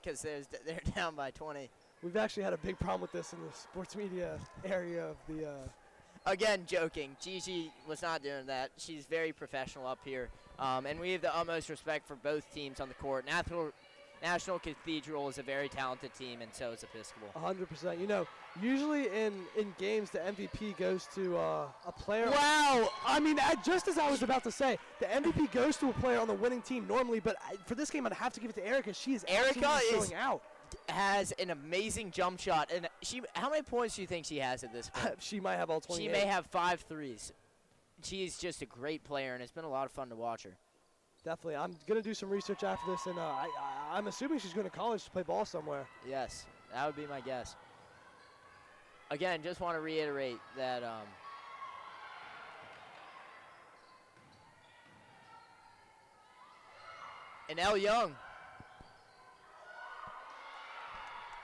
F: because they're down by 20.
E: We've actually had a big problem with this in the sports media area of the.
F: Again, joking. Gigi was not doing that. She's very professional up here. And we have the utmost respect for both teams on the court. National Cathedral is a very talented team, and so is Episcopal.
E: 100%. You know, usually in games, the MVP goes to a player.
F: Wow!
E: I mean, just as I was about to say, the MVP goes to a player on the winning team normally, but for this game, I'd have to give it to Erica. She is absolutely showing out.
F: Has an amazing jump shot, and how many points do you think she has at this point?
E: She might have all 28.
F: She may have 5 threes. She's just a great player, and it's been a lot of fun to watch her.
E: Definitely. I'm going to do some research after this, and I'm assuming she's going to college to play ball somewhere.
F: Yes, that would be my guess. Again, just want to reiterate that and Elle Young,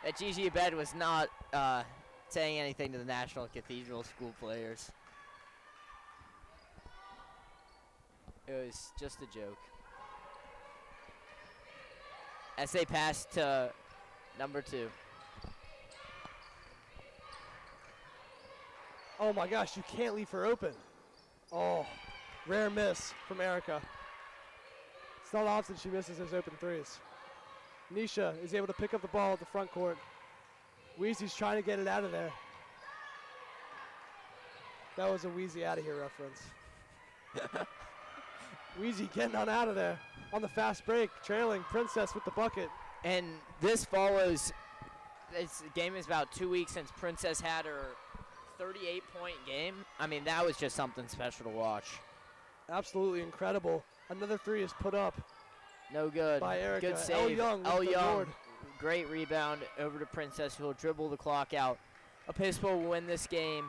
F: that Gigi Abed was not saying anything to the National Cathedral School players. It was just a joke. As they pass to number 2.
E: Oh my gosh, you can't leave her open. Oh, rare miss from Erica. It's not often she misses those open threes. Nisha is able to pick up the ball at the front court. Wheezy's trying to get it out of there. That was a Wheezy out of here reference. Wheezy getting on out of there on the fast break, trailing Princess with the bucket.
F: And this follows, this game is about 2 weeks since Princess had her 38-point game. I mean, that was just something special to watch.
E: Absolutely incredible. Another three is put up.
F: No good.
E: By Erica.
F: Good save.
E: Elle Young.
F: Elle Young. Great rebound over to Princess, who will dribble the clock out. Episcopal will win this game.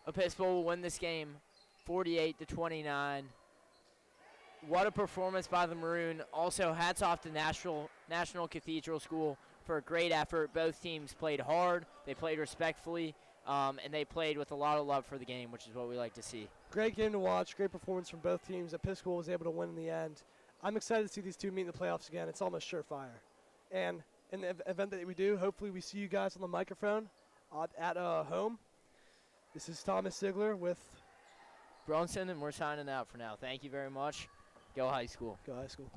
F: Episcopal will win this game 48-29. What a performance by the Maroon. Also, hats off to National Cathedral School for a great effort. Both teams played hard. They played respectfully. And they played with a lot of love for the game, which is what we like to see.
E: Great game to watch. Great performance from both teams. Episcopal was able to win in the end. I'm excited to see these two meet in the playoffs again. It's almost surefire. And in the event that we do, hopefully we see you guys on the microphone at home. This is Thomas Sigler with
F: Bronson, and we're signing out for now. Thank you very much. Go High School.
E: Go High School.